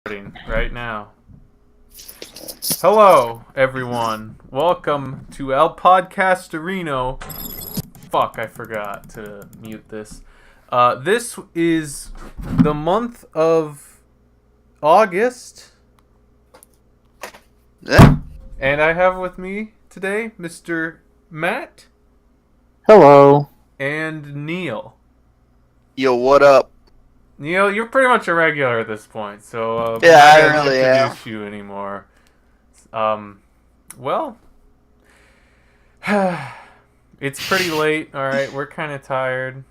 Right now. Hello, everyone. Welcome to Podcasterino. Fuck, I forgot to mute this. This is the month of August. Yeah. And I have with me today Mr. Matt Hello. and Neil. Yo, what up? Neil, you're pretty much a regular at this point, so Yeah, I'm I not gonna really am. introduce you anymore. Well, it's pretty late. All right, we're kind of tired.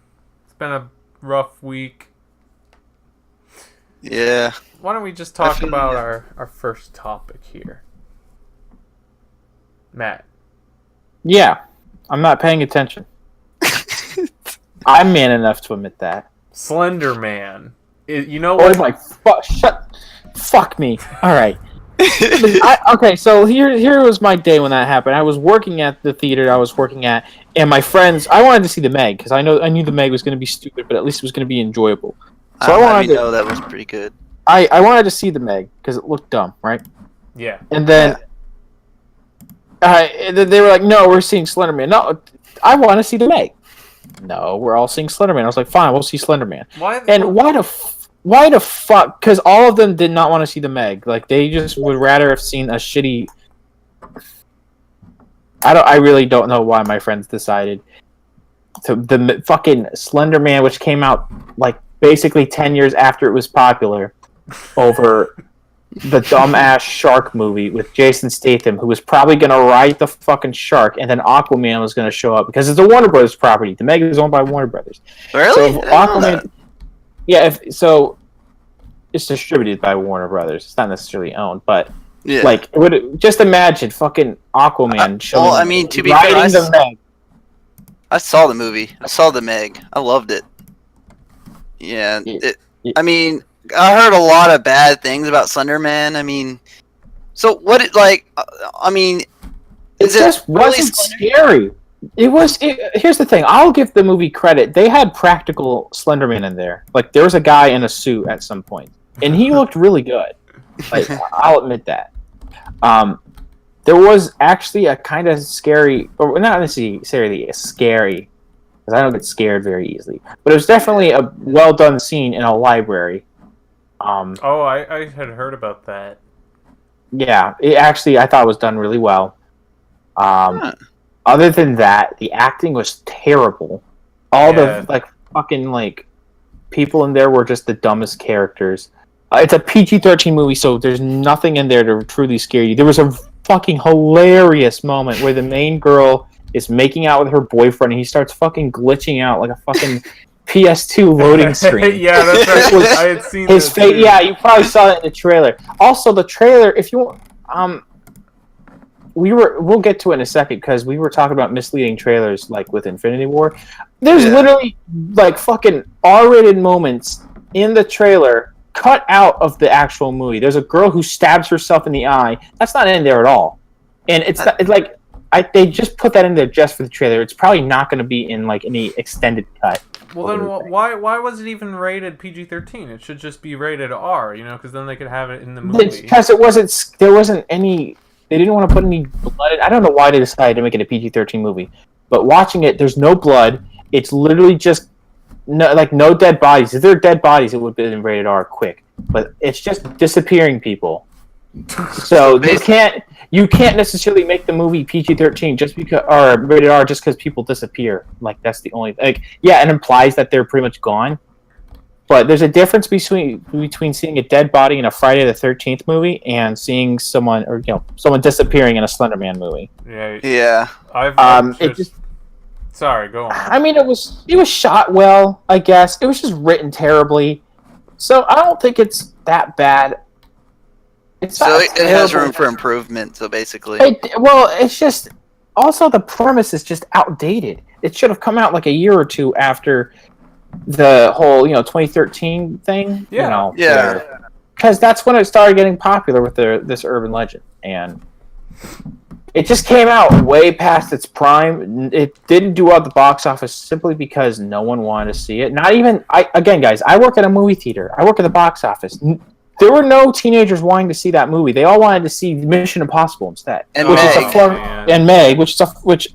It's been a rough week. Yeah. Why don't we just talk feel about ya. our first topic here, Matt? Yeah, I'm not paying attention. I'm man enough to admit that. Slender Man. You know Oh what? my fuck me. All right. Okay, so here was my day when that happened. I was working at the theater I was working at, and my friends. I wanted to see the Meg because I knew the Meg was going to be stupid, but at least it was going to be enjoyable. So I I'll have wanted you to. know that was pretty good. I wanted to see the Meg because it looked dumb, right? Yeah. And then, they were like, "No, we're seeing Slenderman." No, I want to see the Meg. No, we're all seeing Slenderman. I was like, "Fine, we'll see Slenderman." Why Why the fuck? Because all of them did not want to see the Meg. Like they just would rather have seen a shitty. I really don't know why my friends decided to the fucking Slender Man, which came out like basically 10 years after it was popular, over the dumbass shark movie with Jason Statham, who was probably gonna ride the fucking shark, and then Aquaman was gonna show up because it's a Warner Brothers property. The Meg is owned by Warner Brothers. Really? So I if didn't know Aquaman. that. Yeah, it's distributed by Warner Brothers. It's not necessarily owned, but Yeah. like, just imagine fucking Aquaman showing. well, I mean, to be fair, riding the Meg. I saw the movie. I saw the Meg. I loved it. Yeah. I mean, I heard a lot of bad things about Slender Man. I mean, so what? I mean, It is it just really wasn't Slender? scary. Here's the thing. I'll give the movie credit. They had practical Slenderman in there. Like there was a guy in a suit at some point, and he looked really good. Like I'll admit that. There was actually a kind of scary, or not necessarily scary, because I don't get scared very easily. But it was definitely a well done scene in a library. Oh, I had heard about that. Yeah, I thought it was done really well. Other than that, the acting was terrible. All the fucking people in there were just the dumbest characters. It's a PG-13 movie, so there's nothing in there to truly scare you. There was a fucking hilarious moment where the main girl is making out with her boyfriend, and he starts fucking glitching out like a fucking PS2 loading screen. Yeah, that's right. I had seen His that face. too. Yeah, you probably saw it in the trailer. Also, the trailer. If you we'll get to it in a second because we were talking about misleading trailers like with Infinity War. There's literally like fucking R-rated moments in the trailer cut out of the actual movie. There's a girl who stabs herself in the eye. That's not in there at all, and it's like they just put that in there just for the trailer. It's probably not going to be in like any extended cut. Well, then why was it even rated PG-13? It should just be rated R, because then they could have it in the movie. Because there wasn't any. They didn't want to put any blood in. I don't know why they decided to make it a PG-13 movie, but watching it, there's no blood. It's literally just no dead bodies. If there are dead bodies, it would have been rated R quick. But it's just disappearing people. So you can't necessarily make the movie PG-13 just because or rated R just because people disappear. Like that's the only it implies that they're pretty much gone. But there's a difference between seeing a dead body in a Friday the 13th movie and seeing someone someone disappearing in a Slenderman movie. Yeah. Sorry, go on. I mean, it was shot well, I guess. It was just written terribly. So I don't think it's that bad. It has room for improvement. So basically, it's just also the premise is just outdated. It should have come out like a year or two after the whole 2013 thing. Because that's when it started getting popular with this urban legend, and it just came out way past its prime. It didn't do well at the box office simply because no one wanted to see it. Not even guys. I work at a movie theater. I work at the box office. There were no teenagers wanting to see that movie. They all wanted to see Mission Impossible instead, And which is Meg. and Meg, which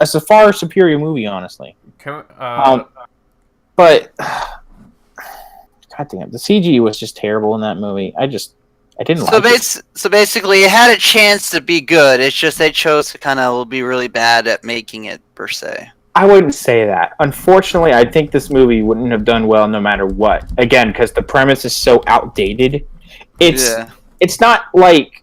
is a far superior movie, honestly. But God damn, the CG was just terrible in that movie. I didn't like it. So basically, it had a chance to be good. It's just they chose to kind of be really bad at making it per se. I wouldn't say that. Unfortunately, I think this movie wouldn't have done well no matter what. Again, because the premise is so outdated. It's not like,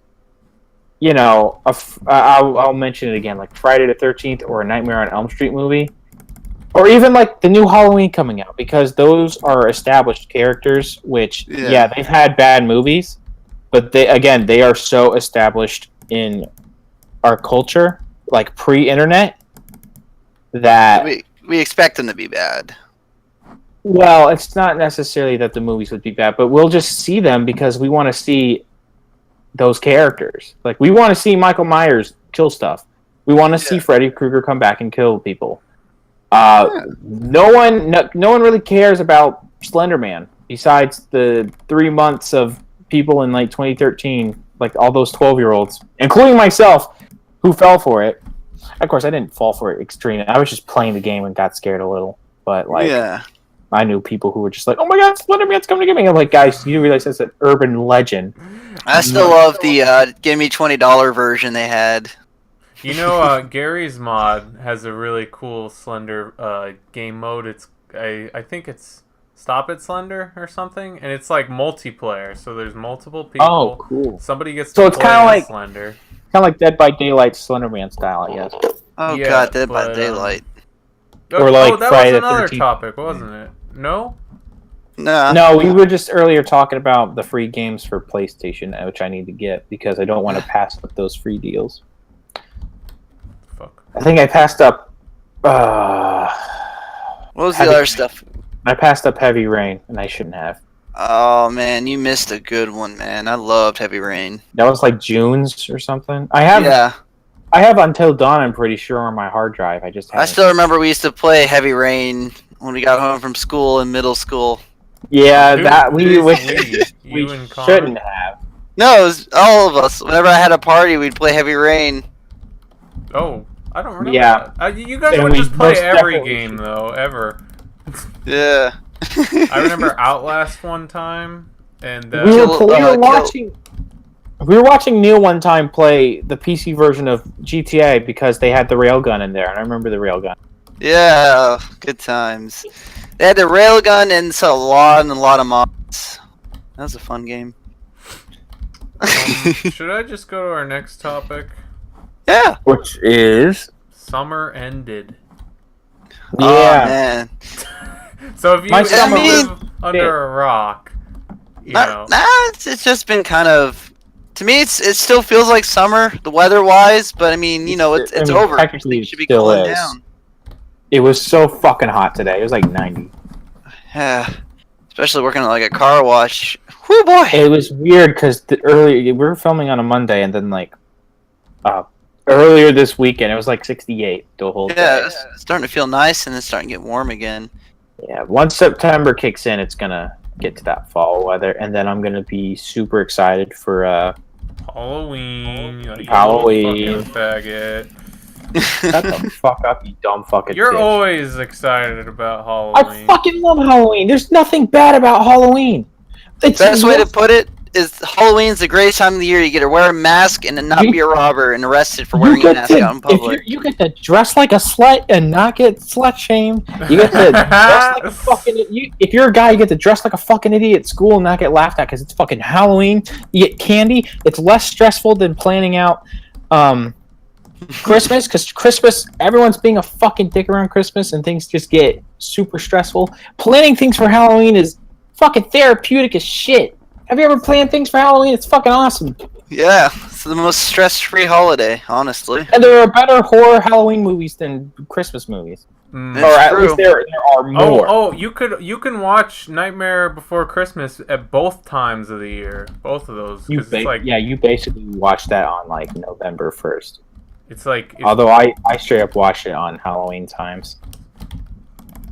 you know, I'll mention it again, like Friday the 13th or a Nightmare on Elm Street movie. Or even like the new Halloween coming out, because those are established characters, which, yeah they've had bad movies, but they are so established in our culture, like pre-internet, that we expect them to be bad. Well, it's not necessarily that the movies would be bad, but we'll just see them because we want to see those characters. Like, we want to see Michael Myers kill stuff. We want to see Freddy Krueger come back and kill people. No one really cares about Slender Man besides the 3 months of people in like 2013, like all those 12-year-olds, including myself, who fell for it. Of course, I didn't fall for it extremely. I was just playing the game and got scared a little. But like, I knew people who were just like, "Oh my God, Slender Man's coming to get me!" I'm like, guys, you realize that's an urban legend. I still love the "Give me $20" version they had. You know, Gary's mod has a really cool Slender game mode. It's I think it's Stop It Slender or something, and it's like multiplayer. So there's multiple people. Oh, cool! Somebody gets so to it's play kind of like Slender. Kind of like Dead by Daylight, Slender Man style, I guess. Oh yeah, God, Dead by Daylight. Or like that Friday was another the 13th. Topic, wasn't it? No. No, we were just earlier talking about the free games for PlayStation, which I need to get because I don't want to pass up those free deals. Fuck. I think I passed up. What was the other stuff? I passed up Heavy Rain, and I shouldn't have. Oh man, you missed a good one, man. I loved Heavy Rain. That was like June's or something. I have Until Dawn. I'm pretty sure on my hard drive. I still remember we used to play Heavy Rain when we got home from school in middle school. Yeah, we Connor. shouldn't have. No, it was all of us. Whenever I had a party, we'd play Heavy Rain. Oh, I don't remember. Yeah, that. You guys would just play every game though, ever. Yeah. I remember Outlast one time, and we were watching Neil one time play the PC version of GTA because they had the railgun in there, and I remember the railgun. Yeah, good times. They had the railgun and a lot of mods. That was a fun game. Should I just go to our next topic? Yeah. Which is summer ended. Yeah. Oh, man. So if you live under a rock, you know. It's just been kind of. To me, it still feels like summer, the weather-wise, but I mean, you know, it's over. Technically, it should be cooling down. It was so fucking hot today. It was like 90. Yeah, especially working at like a car wash. Whoo boy! It was weird because we were filming on a Monday, and then like earlier this weekend, it was like 68 the whole day. Yeah, it's starting to feel nice, and it's starting to get warm again. Yeah, once September kicks in, it's gonna get to that fall weather, and then I'm gonna be super excited for Halloween. Halloween. Faggot. Shut the fuck up, you dumb fucking You're bitch. always excited about Halloween. I fucking love Halloween. There's nothing bad about Halloween. Best way to put it is Halloween's the greatest time of the year. You get to wear a mask and then not be a robber and arrested for wearing a mask out in public. You get to dress like a slut and not get slut shamed. You get to dress like a fucking. If you're a guy, you get to dress like a fucking idiot at school and not get laughed at because it's fucking Halloween. You get candy. It's less stressful than planning out Christmas, because Christmas, everyone's being a fucking dick around Christmas and things just get super stressful. Planning things for Halloween is fucking therapeutic as shit. Have you ever planned things for Halloween? It's fucking awesome. Yeah, it's the most stress-free holiday, honestly. And there are better horror Halloween movies than Christmas movies. Or at least there are more. Oh, you can watch Nightmare Before Christmas at both times of the year. Both of those. You basically watch that on like November 1st. It's like... Although I straight up watch it on Halloween times.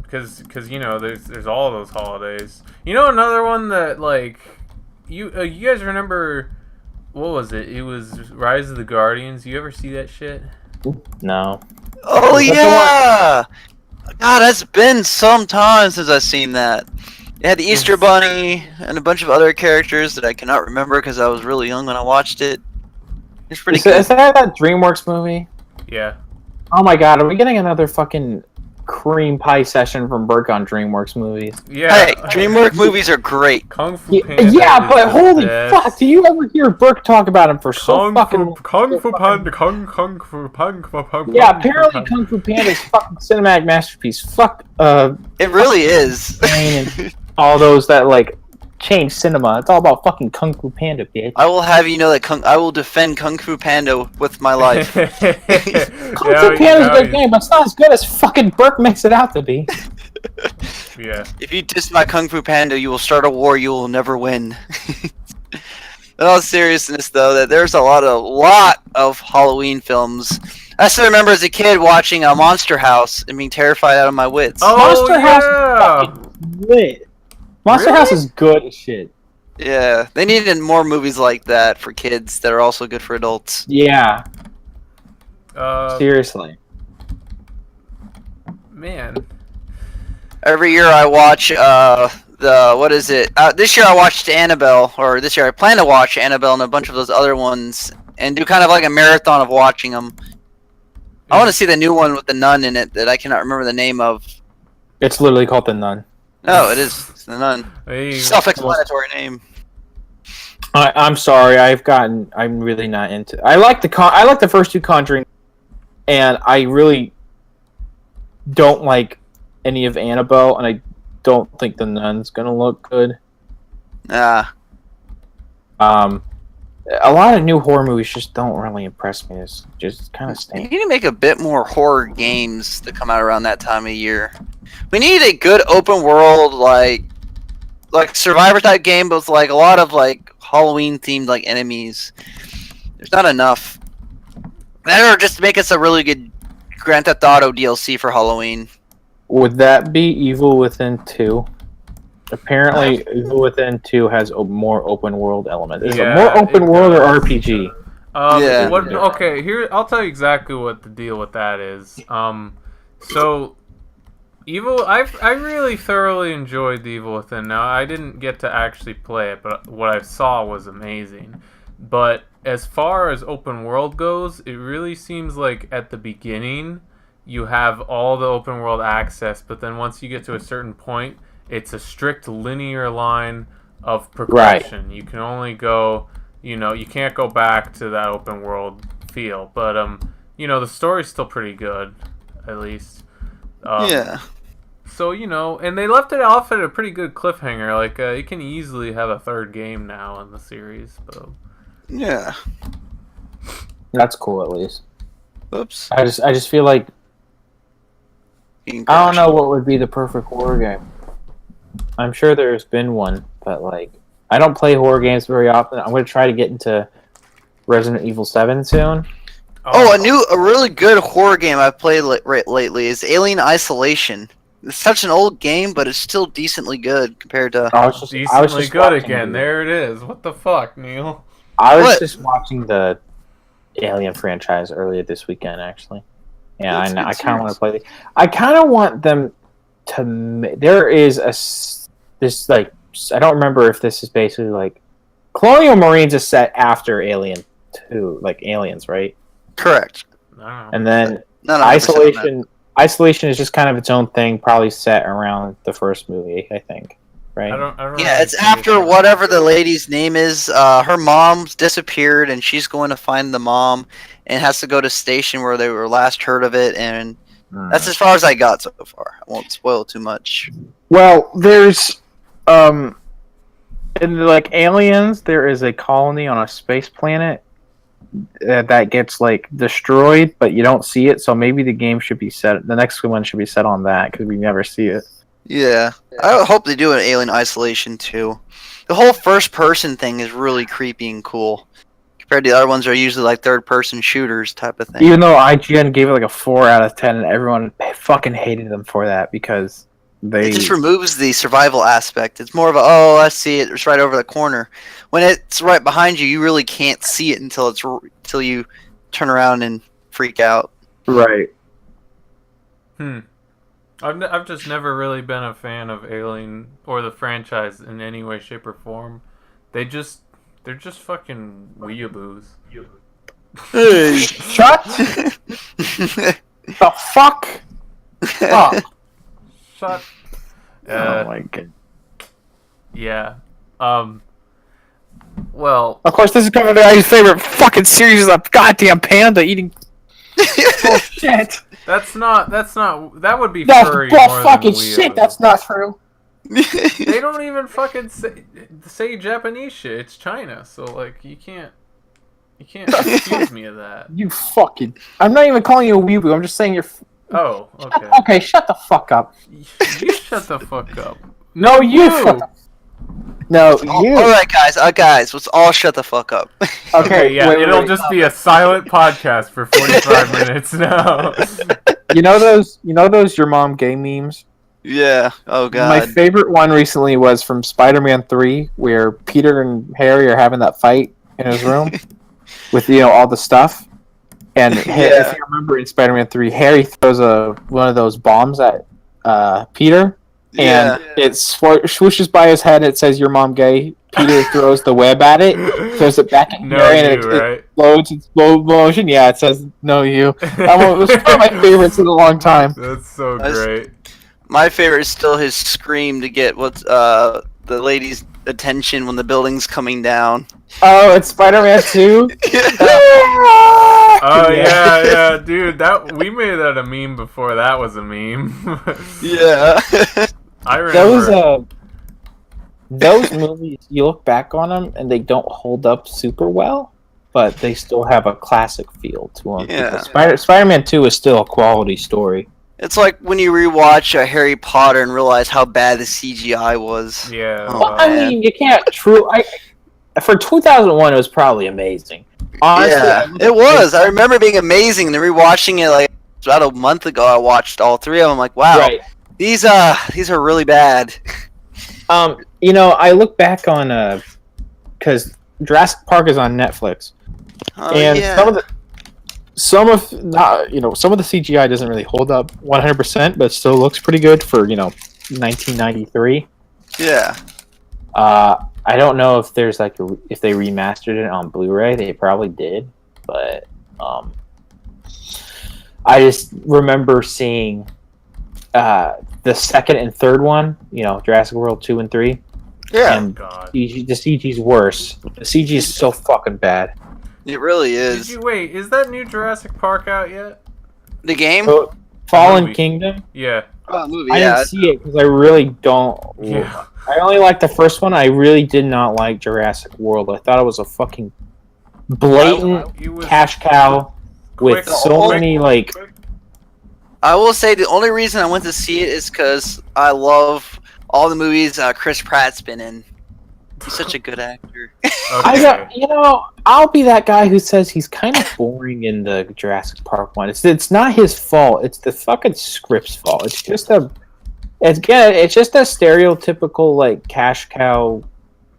Because you know, there's all those holidays. You know another one that, like, you guys remember what was it? It was Rise of the Guardians. You ever see that shit? No. Oh Is that the yeah! God, that's been some time since I've seen that. It had the Easter Bunny and a bunch of other characters that I cannot remember because I was really young when I watched it. It's pretty Is good. that DreamWorks movie? Yeah. Oh my god, are we getting another fucking cream pie session from Burke on DreamWorks movies? Yeah. Hey, DreamWorks movies are great. Kung Fu Panda. Yeah, is but the holy best. fuck, do you ever hear Burke talk about him for so fucking Kung Fu Panda, Kung Fu Panda. Yeah, apparently Kung Fu Panda is fucking cinematic masterpiece. Fuck It really is. and all those that like change cinema. It's all about fucking Kung Fu Panda, bitch. I will have you know that I will defend Kung Fu Panda with my life. Kung Fu Panda's a good game, but it's not as good as fucking Burke makes it out to be. Yeah. If you diss my Kung Fu Panda, you will start a war you will never win. In all seriousness, though, that there's a lot of Halloween films. I still remember as a kid watching a Monster House and being terrified out of my wits. Oh, Monster House yeah. is fucking lit. Monster Really? House is good as shit. Yeah, they needed more movies like that for kids that are also good for adults. Yeah, Uh, seriously. man. Every year I watch what is it? This year I watched Annabelle, or this year I plan to watch Annabelle and a bunch of those other ones, and do kind of like a marathon of watching them. I want to see the new one with the nun in it that I cannot remember the name of. It's literally called The Nun. No, it is. It's the nun. Hey, Self-explanatory name. I'm sorry. I'm really not into. I like the first two Conjuring, and I really don't like any of Annabelle, and I don't think the Nun's gonna look good. Ah, A lot of new horror movies just don't really impress me. It's just kind of we stink. need to make a bit more horror games that come out around that time of year. We need a good open world like Survivor type game, but with like a lot of like Halloween themed like enemies. There's not enough. Or just make us a really good Grand Theft Auto DLC for Halloween. Would that be Evil Within 2? Apparently, Evil Within 2 has a more open world element. Is it Yeah, more open it world or does. RPG? Yeah. Okay, here I'll tell you exactly what the deal with that is. So Evil, I really thoroughly enjoyed the Evil Within. Now I didn't get to actually play it, but what I saw was amazing. But as far as open world goes, it really seems like at the beginning you have all the open world access, but then once you get to a certain point, it's a strict linear line of progression. Right. You can only go, you can't go back to that open world feel. But the story's still pretty good, at least. Yeah. So, and they left it off at a pretty good cliffhanger. Like, you can easily have a third game now in the series. So. Yeah. That's cool, at least. Oops. I just feel like I don't know what would be the perfect horror game. I'm sure there's been one, but like I don't play horror games very often. I'm going to try to get into Resident Evil 7 soon. A really good horror game I've played lately is Alien Isolation. It's such an old game, but it's still decently good compared to. I was just good again. There it is. What the fuck, Neil? I was just watching the Alien franchise earlier this weekend, actually. Yeah, I kind of want to play it. I kind of want them to. There is this like I don't remember if this is basically like Colonial Marines is set after Alien 2, like Aliens, right? Correct. And then Isolation is just kind of its own thing, probably set around the first movie, I think. Right? I don't yeah, it's after whatever the lady's name is. Her mom's disappeared, and she's going to find the mom, and has to go to station where they were last heard of it, and that's as far as I got so far. I won't spoil too much. Well, there's in like Aliens, there is a colony on a space planet that gets like destroyed, but you don't see it. So maybe the game should be set. The next one should be set on that because we never see it. Yeah, I hope they do an Alien Isolation too. The whole first-person thing is really creepy and cool, compared to the other ones that are usually like third-person shooters type of thing. Even though IGN gave it like a 4 out of 10, and everyone fucking hated them for that because It just removes the survival aspect. It's more of a, oh, I see it. It's right over the corner. When it's right behind you, you really can't see it until you turn around and freak out. Right. I've just never really been a fan of Alien or the franchise in any way, shape, or form. They're just fucking weeaboos. Hey, Shut the fuck up. Shut. Oh my god. Yeah. Well. Of course, this is coming to my favorite fucking series of a goddamn panda eating. Oh shit. That's not. That would be That's furry bull more fucking than shit. weeaboo. That's not true. They don't even fucking say Japanese shit. It's China, so like you can't accuse me of that. You fucking. I'm not even calling you a weeaboo. I'm just saying you're. Oh, okay. Okay, shut the fuck up. You shut the fuck up. No, you. Shut the... No, you. All right, guys, let's all shut the fuck up. Okay, yeah, it'll wait. just be a silent podcast for 45 minutes now. You know those your mom gay memes? Yeah. Oh god. My favorite one recently was from Spider-Man 3, where Peter and Harry are having that fight in his room with all the stuff. And if you remember in Spider-Man 3, Harry throws one of those bombs at Peter, and it swooshes by his head. It says "Your mom gay." Peter throws the web at it, throws it back at Harry, and it explodes in slow motion. Yeah, it says "No, you." It was one of my favorites in a long time. That's so great. My favorite is still his scream to get the lady's attention when the building's coming down. Oh, it's Spider-Man 2? Oh yeah, dude. We made that a meme before that was a meme. Yeah. I remember. Those movies, you look back on them and they don't hold up super well, but they still have a classic feel to them. Yeah. Spider-Man 2 is still a quality story. It's like when you rewatch Harry Potter and realize how bad the CGI was. Yeah. Well, I mean, you can't for 2001, it was probably amazing. Honestly, yeah, it was. I remember being amazing. And then rewatching it like about a month ago, I watched all three of them. I'm like, wow, these are really bad. I look back on because Jurassic Park is on Netflix, and some of the CGI doesn't really hold up 100%, but still looks pretty good for 1993. Yeah. I don't know if there's if they remastered it on Blu-ray. They probably did, but I just remember seeing the second and third one. Jurassic World 2 and 3. Yeah. And the CG's worse. The CG is so fucking bad. It really is. Is that new Jurassic Park out yet? The game? Fallen Kingdom? Yeah. Oh, movie, I didn't see it because I really don't. Yeah. I only liked the first one. I really did not like Jurassic World. I thought it was a fucking blatant cash cow with so many I will say the only reason I went to see it is because I love all the movies Chris Pratt's been in. He's such a good actor. Okay. I'll be that guy who says he's kind of boring in the Jurassic Park one. It's not his fault. It's the fucking script's fault. It's just a stereotypical cash cow.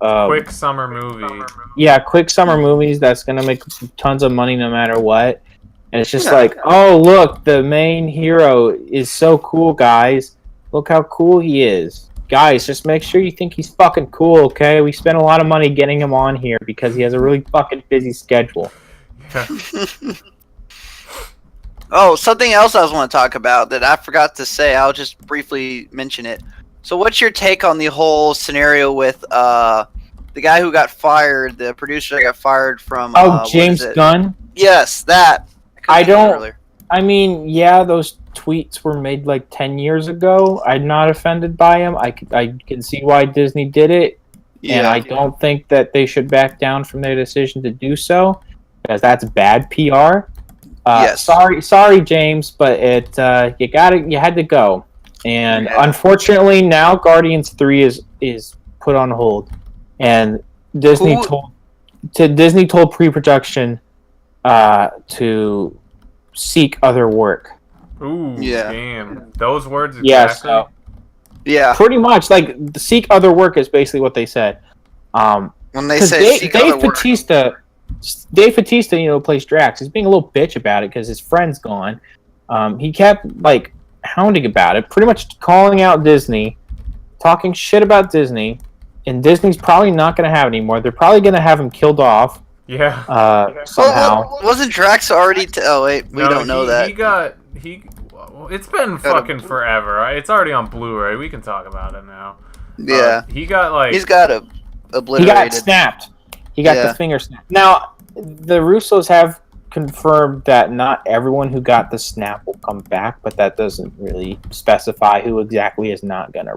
Quick summer movie. Yeah, quick summer movies that's gonna make tons of money no matter what. And it's just oh look, the main hero is so cool, guys. Look how cool he is. Guys, just make sure you think he's fucking cool, okay? We spent a lot of money getting him on here because he has a really fucking busy schedule. Oh, something else I was want to talk about that I forgot to say. I'll just briefly mention it. So what's your take on the whole scenario with the guy who got fired, the producer that got fired from... James Gunn? Yes, that. I mean, yeah, those tweets were made 10 years ago. I'm not offended by them. I can see why Disney did it. Yeah. And I don't think that they should back down from their decision to do so, because that's bad PR. Yes. Sorry, James, but you had to go. And unfortunately, now Guardians 3 is put on hold, and Disney told pre-production to seek other work. Ooh, damn. Those words exactly? Yeah, so Yeah. Pretty much, like, seek other work is basically what they said. When they say seek other work. Dave Bautista, plays Drax. He's being a little bitch about it because his friend's gone. He kept, like, hounding about it, pretty much calling out Disney, talking shit about Disney, and Disney's probably not going to have it anymore. They're probably going to have him killed off. Yeah. Somehow. Well, wasn't Drax already? Oh wait, we don't know that. It's been fucking forever. Right? It's already on Blu-ray. We can talk about it now. Yeah. He got He's got obliterated. He got snapped. He got the finger snapped. Now, the Russos have confirmed that not everyone who got the snap will come back, but that doesn't really specify who exactly is not gonna.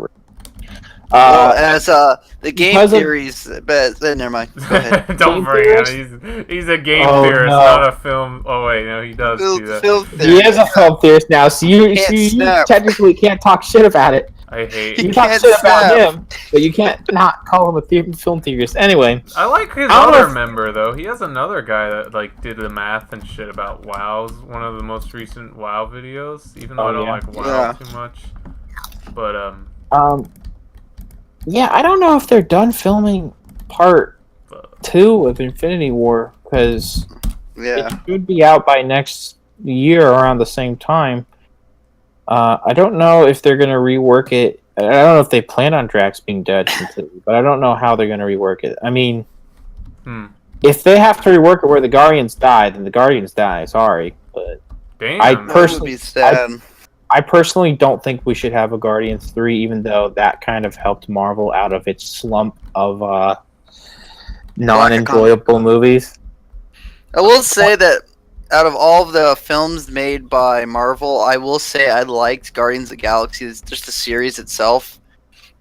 As the game theories, but never mind. Go ahead. Don't bring it. He's a game theorist, not a film. Oh wait, no, he does do that. He is a film theorist now, so you technically can't talk shit about it. I hate. You talk shit about him, but you can't not call him a film theorist. Anyway, I like his other member though. He has another guy that like did the math and shit about WoW's one of the most recent WoW videos. Even though I don't like WoW too much, but yeah, I don't know if they're done filming part 2 of Infinity War because it should be out by next year around the same time. I don't know if they're going to rework it. I don't know if they plan on Drax being dead completely, but I don't know how they're going to rework it. I mean, if they have to rework it where the Guardians die, then the Guardians die. Sorry, but damn, I personally don't think we should have a Guardians 3, even though that kind of helped Marvel out of its slump of non-enjoyable movies. I will say that out of all of the films made by Marvel, I will say I liked Guardians of the Galaxy, just the series itself.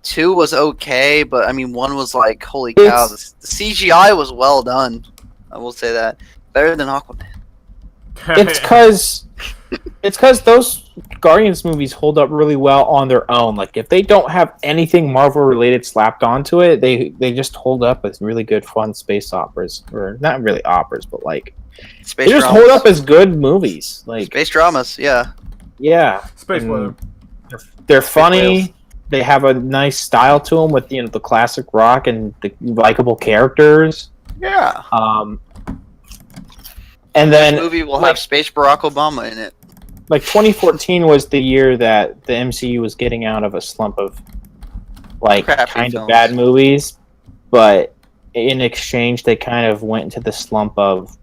2 was okay, but I mean 1 was like, holy cow, the CGI was well done. I will say that. Better than Aquaman. It's because those Guardians movies hold up really well on their own. Like, if they don't have anything Marvel related slapped onto it, they just hold up as really good, fun space operas, or not really operas, but like they just hold up as good movies. Like space dramas, yeah. Space weather. They're funny. They have a nice style to them with the classic rock and the likable characters. Yeah. And then this movie will have Space Barack Obama in it. Like 2014 was the year that the MCU was getting out of a slump of like kind of bad movies, but in exchange they kind of went into the slump of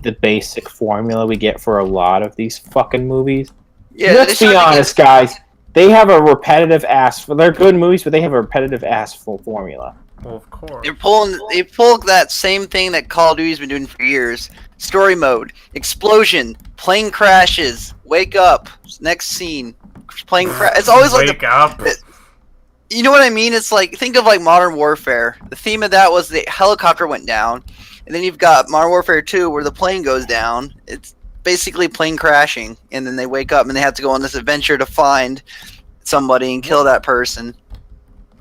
the basic formula we get for a lot of these fucking movies. Yeah, let's be honest, guys. They have a repetitive ass. They're good movies, but they have a repetitive ass full formula. Well, of course. They pull that same thing that Call of Duty's been doing for years. Story mode, explosion, plane crashes, wake up, next scene, plane crash. It's always like wake up. You know what I mean? It's like, think of like Modern Warfare. The theme of that was the helicopter went down, and then you've got Modern Warfare 2 where the plane goes down. It's basically plane crashing, and then they wake up and they have to go on this adventure to find somebody and kill that person.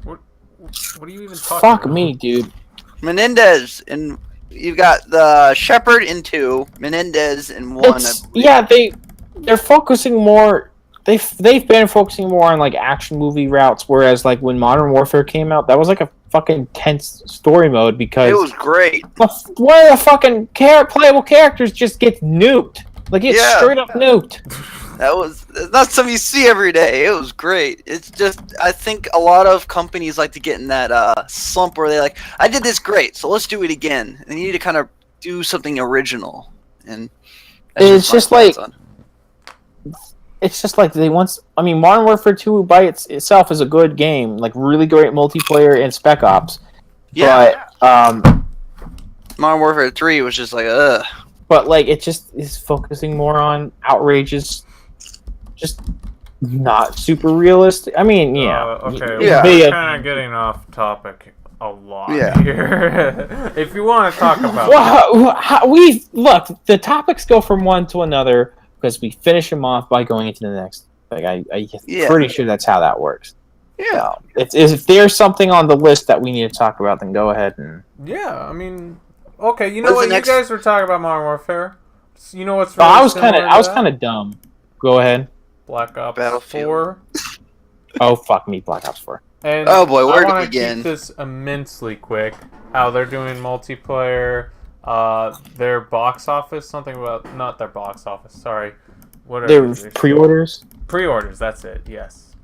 What are you even talking about? Fuck about? me, dude. Menendez, and you've got the Shepherd in 2, Menendez in 1. Yeah, they're focusing more. They've been focusing more on like action movie routes, whereas like when Modern Warfare came out, that was like a fucking tense story mode because it was great. One of the fucking playable characters just gets nuked. Like it's straight up nuked. That's not something you see every day. It was great. It's just, I think a lot of companies like to get in that slump where they like, I did this great, so let's do it again. And you need to kind of do something original. And it's just like they once. I mean, Modern Warfare 2 by itself is a good game, like really great multiplayer and Spec Ops. Yeah. But Modern Warfare 3 was just like, ugh. But like, it just is focusing more on outrageous, just not super realistic. I mean, okay. We're kind of getting off topic a lot here. If you want to talk about, the topics go from one to another because we finish them off by going into the next. Like, I'm pretty sure that's how that works. Yeah. If there's something on the list that we need to talk about, then go ahead and. Yeah, I mean, okay. You know what? You guys were talking about Modern Warfare. You know what's? Really I was kind of dumb. Go ahead. Black Ops 4. Oh fuck me, Black Ops 4. And Oh boy, where I to want to begin? keep this immensely quick. How they're doing multiplayer, their box office, something about not their box office. Sorry, what are Their they? pre-orders. Pre-orders. That's it. Yes.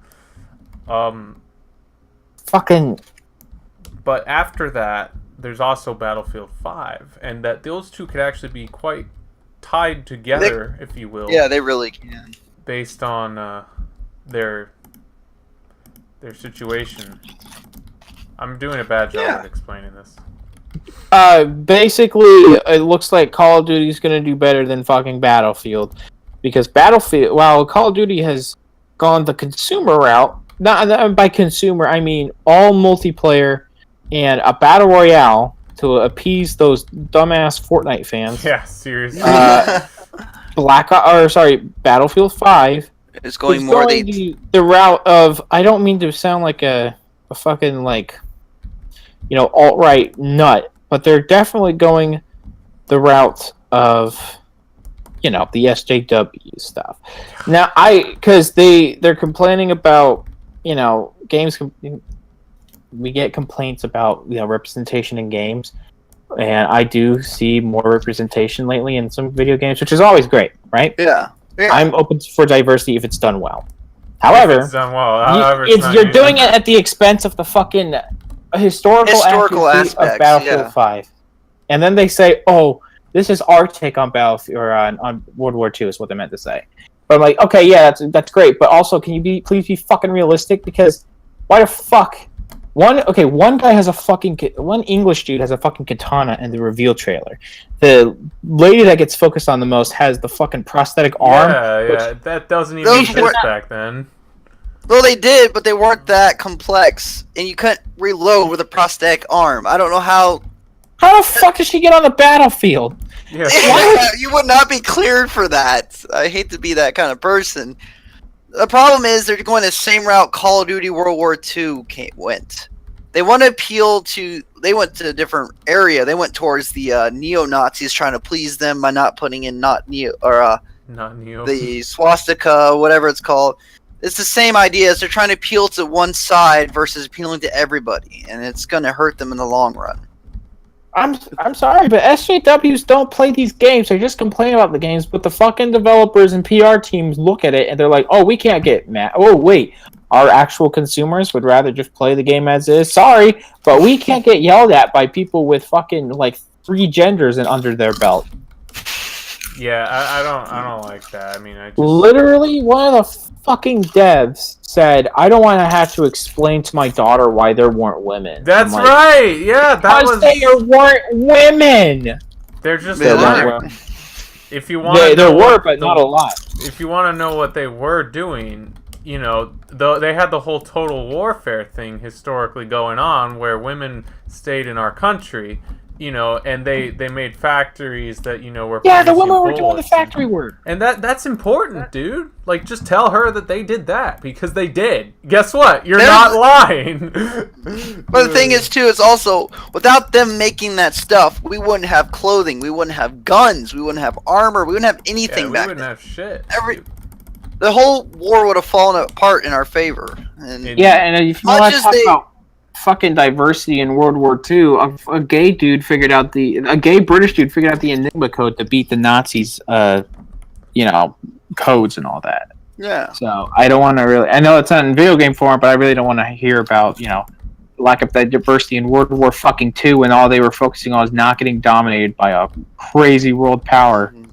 Fucking. But after that, there's also Battlefield 5, and that those two could actually be quite tied together, if you will. Yeah, they really can. Based on their situation. I'm doing a bad job at explaining this. Basically, it looks like Call of Duty's gonna do better than fucking Battlefield, because Battlefield, while Call of Duty has gone the consumer route, not by consumer I mean all multiplayer and a battle royale to appease those dumbass Fortnite fans. Yeah, seriously. Battlefield 5 It's going is more the route of, I don't mean to sound like a fucking like, alt-right nut, but they're definitely going the route of, the SJW stuff. Now, because they're complaining about, games. We get complaints about representation in games, and I do see more representation lately in some video games, which is always great, right? Yeah. I'm open for diversity if it's done well. However, it's done well. However, you're doing it at the expense of the fucking historical accuracy of aspects, Battlefield 5. And then they say, "Oh, this is our take on Battlefield or on World War II," is what they meant to say. But I'm like, okay, yeah, that's great, but also, can you please be fucking realistic? Because why the fuck? One guy has one English dude has a fucking katana in the reveal trailer. The lady that gets focused on the most has the fucking prosthetic arm. Yeah, that doesn't even exist back then. Well, they did, but they weren't that complex, and you couldn't reload with a prosthetic arm. I don't know how. How the fuck did she get on the battlefield? Yeah. You would not be cleared for that. I hate to be that kind of person. The problem is they're going the same route Call of Duty World War II went. They want to appeal to. They went to a different area. They went towards the neo-Nazis, trying to please them by not putting in not neo the swastika, whatever it's called. It's the same idea as they're trying to appeal to one side versus appealing to everybody, and it's going to hurt them in the long run. I'm sorry, but SJWs don't play these games. They just complain about the games, but the fucking developers and PR teams look at it and they're like, "Oh, we can't get mad. Oh, wait, our actual consumers would rather just play the game as is. Sorry, but we can't get yelled at by people with fucking like 3 genders and under their belt." Yeah, I don't like that. I mean, Literally, one of the fucking devs said, "I don't want to have to explain to my daughter why there weren't women." That's like, right. Yeah, that was. They weren't women. They're just weren't. If you want, there were, but not a lot. If you want to know what they were doing, they had the whole total warfare thing historically going on, where women stayed in our country. And they made factories that were the women were doing the factory work, and that's important, dude. Like, just tell her that they did that because they did. Guess what? You're not lying. But the thing is, too, is also without them making that stuff, we wouldn't have clothing, we wouldn't have guns, we wouldn't have armor, we wouldn't have anything back then. We wouldn't have shit. The whole war would have fallen apart in our favor. And and if you want to talk about fucking diversity in World War II, a gay British dude figured out the Enigma code to beat the Nazis, codes and all that. Yeah. So I don't want to really. I know it's not in video game form, but I really don't want to hear about lack of that diversity in World War fucking II, when all they were focusing on was not getting dominated by a crazy world power. Mm-hmm.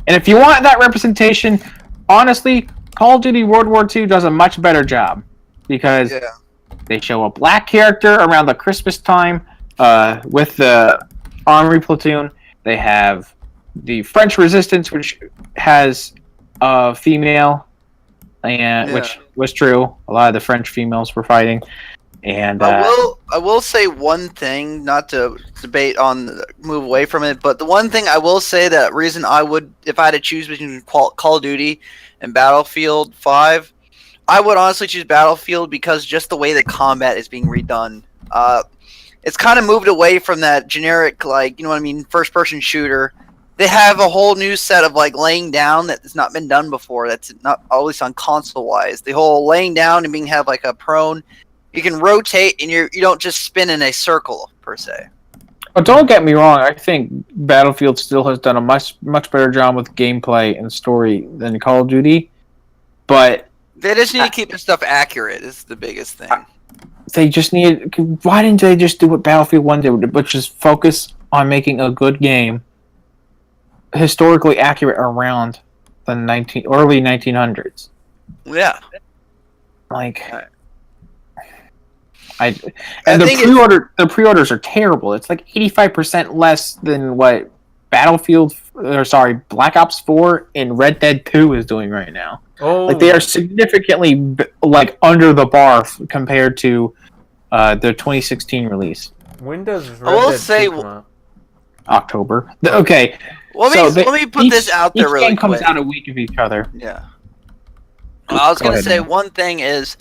And if you want that representation, honestly, Call of Duty World War II does a much better job because. Yeah. They show a black character around the Christmas time with the armory platoon. They have the French Resistance, which has a female, which was true. A lot of the French females were fighting. And I will say one thing, not to move away from it, but the one thing I will say, that reason I would, if I had to choose between Call of Duty and Battlefield 5, I would honestly choose Battlefield because just the way the combat is being redone. It's kind of moved away from that generic, first-person shooter, they have a whole new set of like laying down that's not been done before. That's not at least on console wise. The whole laying down and being have like a prone. You can rotate and you don't just spin in a circle per se. But don't get me wrong. I think Battlefield still has done a much better job with gameplay and story than Call of Duty. But they just need to keep the stuff accurate. Is the biggest thing. They just need. Why didn't they just do what Battlefield 1 did, which is focus on making a good game, historically accurate around the early 1900s? Yeah. Like, the pre-orders are terrible. It's like 85% less than what Black Ops 4 and Red Dead 2 is doing right now. Oh, Like, they are significantly like under the bar compared to their 2016 release. when does Red I will Dead say 2 come out? October. Okay. Let me put this out there really quick. Each game comes out a week of each other. Yeah. I was Go going to ahead, say man. one thing is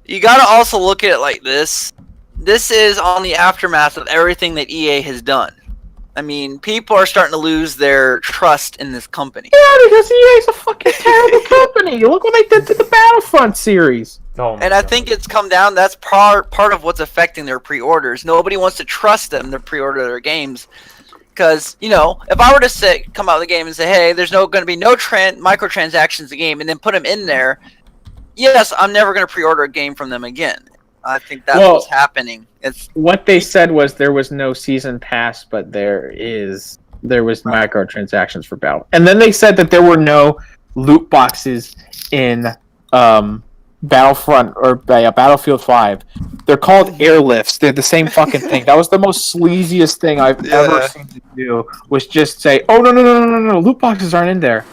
you got to also look at it like this. This is on the aftermath of everything that EA has done. I mean, people are starting to lose their trust in this company. Yeah, because EA's a fucking terrible company. Look what they did to the Battlefront series. Oh my And I God. think it's come down. That's part of what's affecting their pre-orders. Nobody wants to trust them to pre-order their games. Because, if I were to come out of the game and say, hey, there's going to be no microtransactions in the game, and then put them in there, yes, I'm never going to pre-order a game from them again. I think that's what's happening. What they said was there was no season pass, but there was microtransactions for Battle. And then they said that there were no loot boxes in Battlefront or Battlefield 5. They're called airlifts. They're the same fucking thing. That was the most sleaziest thing I've ever seen to do, was just say, oh, no, loot boxes aren't in there.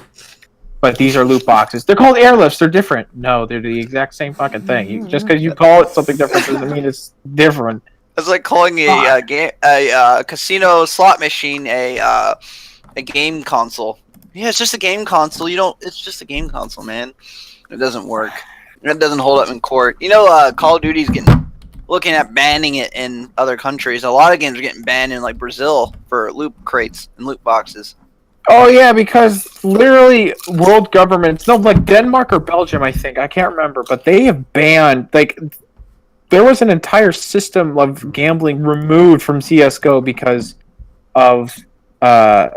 But these are loot boxes. They're called airlifts. They're different. No, they're the exact same fucking thing. Just because you call it something different doesn't mean it's different. It's like calling a casino slot machine a game console. Yeah, it's just a game console. It's just a game console, man. It doesn't work. It doesn't hold up in court. Call of Duty's looking at banning it in other countries. A lot of games are getting banned in like Brazil for loot crates and loot boxes. Oh yeah, because literally world governments, like Denmark or Belgium, I think, I can't remember, but they have banned, like, there was an entire system of gambling removed from CSGO because of the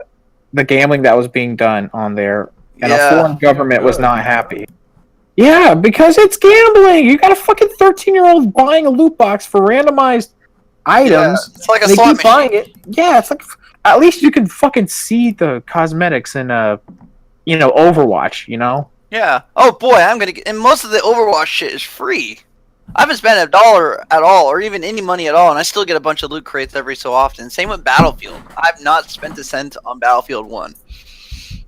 gambling that was being done on there, and a foreign government was not happy. Yeah, because it's gambling. You got a fucking 13-year-old buying a loot box for randomized items. Yeah, it's like a they slot keep machine. buying it. Yeah, it's like, at least you can fucking see the cosmetics in Overwatch, Yeah. Oh boy, and most of the Overwatch shit is free. I haven't spent $1 at all, or even any money at all, and I still get a bunch of loot crates every so often. Same with Battlefield. I've not spent a cent on Battlefield 1.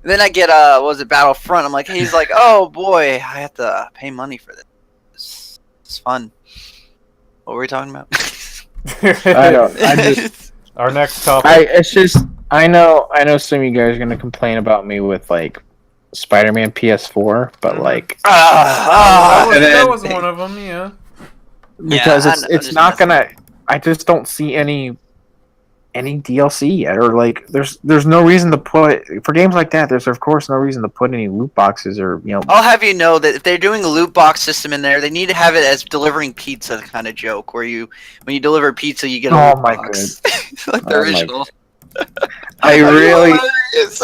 And then I get Battlefront. I'm like, he's like, oh boy, I have to pay money for this. It's fun. What were we talking about? I don't. Our next topic. I know some of you guys are gonna complain about me with like Spider-Man PS4, but like that was one of them, yeah. Because it's not gonna. I just don't see any DLC yet, or like there's no reason to put for games like that. There's of course no reason to put any loot boxes or I'll have you know that if they're doing a loot box system in there, they need to have it as delivering pizza kind of joke, where when you deliver pizza, you get a loot box. Like the original. I really.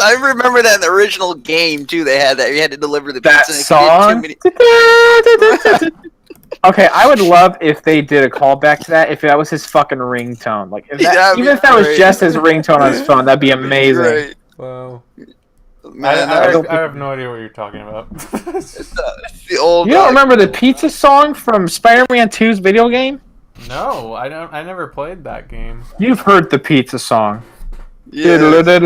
I remember that in the original game too. They had that you had to deliver the That pizza. song. Okay, I would love if they did a callback to that. If that was his fucking ringtone, like even if that was just his ringtone on his phone, that'd be amazing. Right. Wow. Man, I have no idea what you're talking about. it's the old. You don't remember the pizza song from Spider-Man 2's video game? No, I don't. I never played that game. You've heard the pizza song. Yeah. That's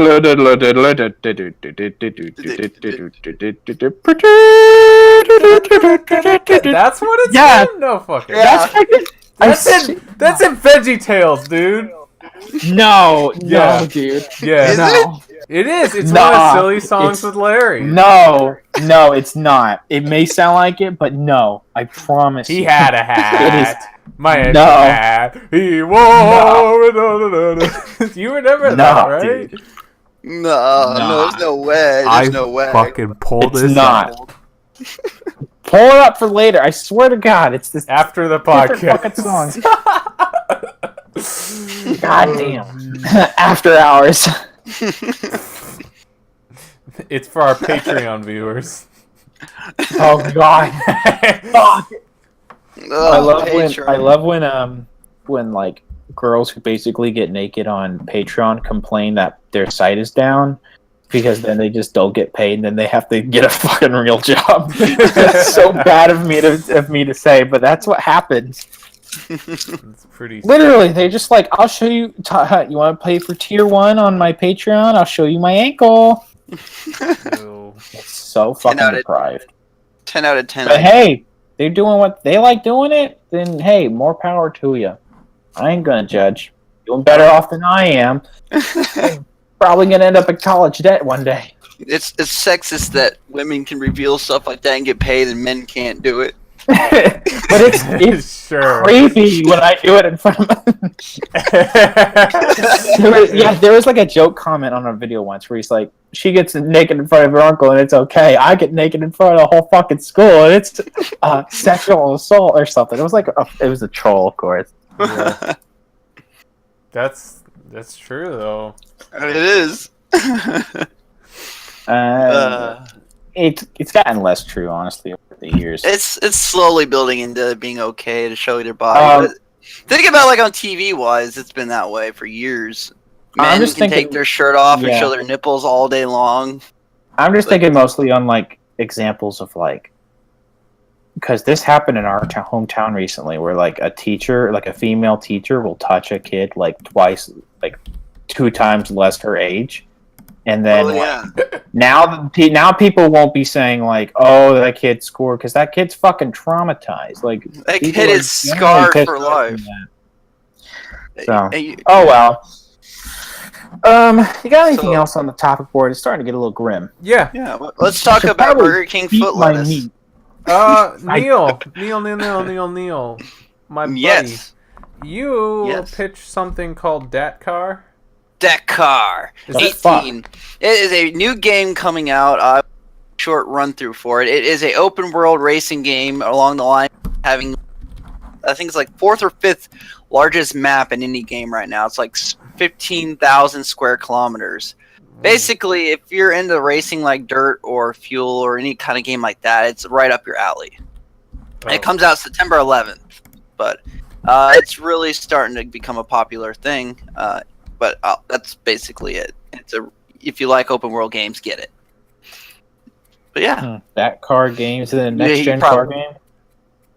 what it's Yeah. from? No fucking. Yeah. That's That's in Veggie Tales, dude. No, Yeah. dude. Yeah. Is No. It is. It's one Nah, of Silly Songs it's- with Larry. No, it's not. It may sound like it, but no, I promise. He you. had a hat. My No. hat. He wore. You remember that, right? Dude. No, there's no way. There's no way. fucking pull It's this not. up Pull it up for later. I swear to God, it's this after the different podcast. fucking song. God damn. After hours. It's for our Patreon viewers. Oh God. Fuck. Oh, I love when like girls who basically get naked on Patreon complain that their site is down because then they just don't get paid and then they have to get a fucking real job. That's so bad of me to say, but that's what happens. It's pretty. Literally, they're just like, I'll show you. You want to pay for tier 1 on my Patreon? I'll show you my ankle. Ew. It's so fucking deprived. 10 out of 10. But hey, they're doing what they like doing it. Then hey, more power to you. I ain't gonna judge. Doing better off than I am. Probably gonna end up in college debt one day. It's sexist that women can reveal stuff like that and get paid and men can't do it. But it's Sure. creepy when I do it in front of them. There was like a joke comment on a video once where he's like, she gets naked in front of her uncle and it's okay. I get naked in front of the whole fucking school and it's sexual assault or something. It was like it was a troll, of course. Yeah. That's true though. It is. It's gotten less true, honestly, over the years. It's slowly building into being okay to show their body. But think about like on TV wise, it's been that way for years. Men can take their shirt off and show their nipples all day long. I'm just thinking mostly on like examples of like, because this happened in our hometown recently, where like a teacher, like a female teacher, will touch a kid like twice, like 2 times less her age. And then now people won't be saying like, "Oh, that kid scored," because that kid's fucking traumatized. Like that kid is scarred for life. So, oh well. You got anything else on the topic board? It's starting to get a little grim. Yeah. Let's talk about Burger King foot lettuce. Neil, my buddy. Yes. You pitched something called Dakar. Dakar 18. It is a new game coming out. Short run through for it. It is a open world racing game along the line having, I think it's like 4th or 5th largest map in any game right now. It's like 15,000 square kilometers. Basically, if you're into racing like dirt or fuel or any kind of game like that, it's right up your alley. It comes out September 11th, but it's really starting to become a popular thing. But that's basically it. If you like open world games, get it. But yeah, that car game is the next gen car game.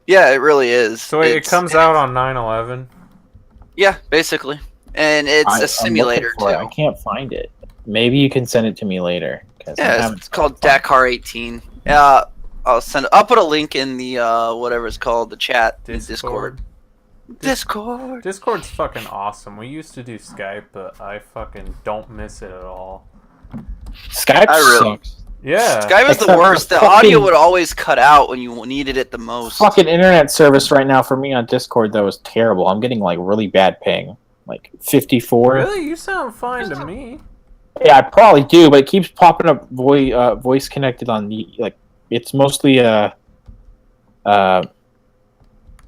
Yeah, it really is. So it comes out on 9/11. Yeah, basically, and it's a simulator too. I can't find it. Maybe you can send it to me later. Yeah, it's called Dakar 18. I'll put a link in the whatever it's called, the chat, Discord. Discord's fucking awesome. We used to do Skype, but I fucking don't miss it at all. Skype sucks. Yeah. Skype is the worst. The audio would always cut out when you needed it the most. Fucking internet service right now for me on Discord though is terrible. I'm getting like really bad ping. Like 54. Really? You sound fine to me. Yeah, I probably do, but it keeps popping up voice connected on the like it's mostly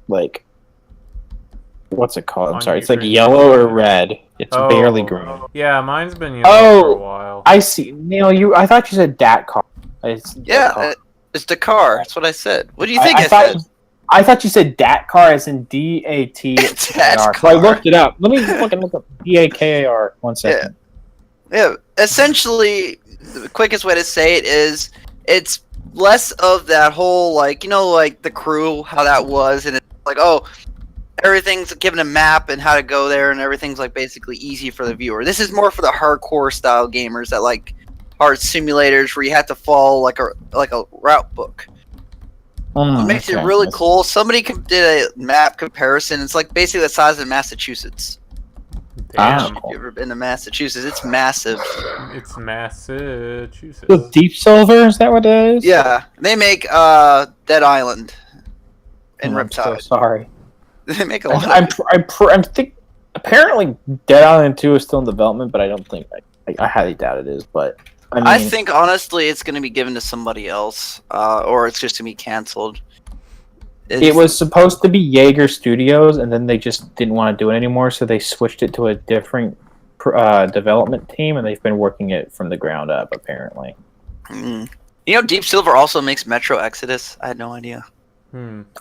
like what's it called? I'm sorry. It's like yellow or red. It's barely green. Yeah, mine's been yellow for a while. I see. Neil, I thought you said Dakar. It's Dakar. That's what I said. What do you think I said? said? I thought you said Dakar as in D-A-T-A-R. So I looked it up. Let me fucking look up D-A-K-A-R. 1 second. Yeah. Essentially, the quickest way to say it is it's less of that whole, like, you know, like the crew, how that was, and it's like, everything's given a map and how to go there, and everything's like basically easy for the viewer. This is more for the hardcore style gamers that like hard simulators where you have to follow like a route book. It makes it really cool. Somebody did a map comparison. It's like basically the size of Massachusetts. Damn. If you've ever been to Massachusetts, it's massive. It's Massachusetts. The Deep Silver, is that what it is? Yeah, they make Dead Island and Riptide. I'm so sorry. They make a lot. I'm think apparently Dead Island 2 is still in development, but I don't think I highly doubt it is, but I mean, I think honestly, it's going to be given to somebody else, or it's just going to be canceled. it was supposed to be Jaeger Studios, and then they just didn't want to do it anymore, so they switched it to a different development team, and they've been working it from the ground up, apparently. You know, Deep Silver also makes Metro Exodus. I had no idea.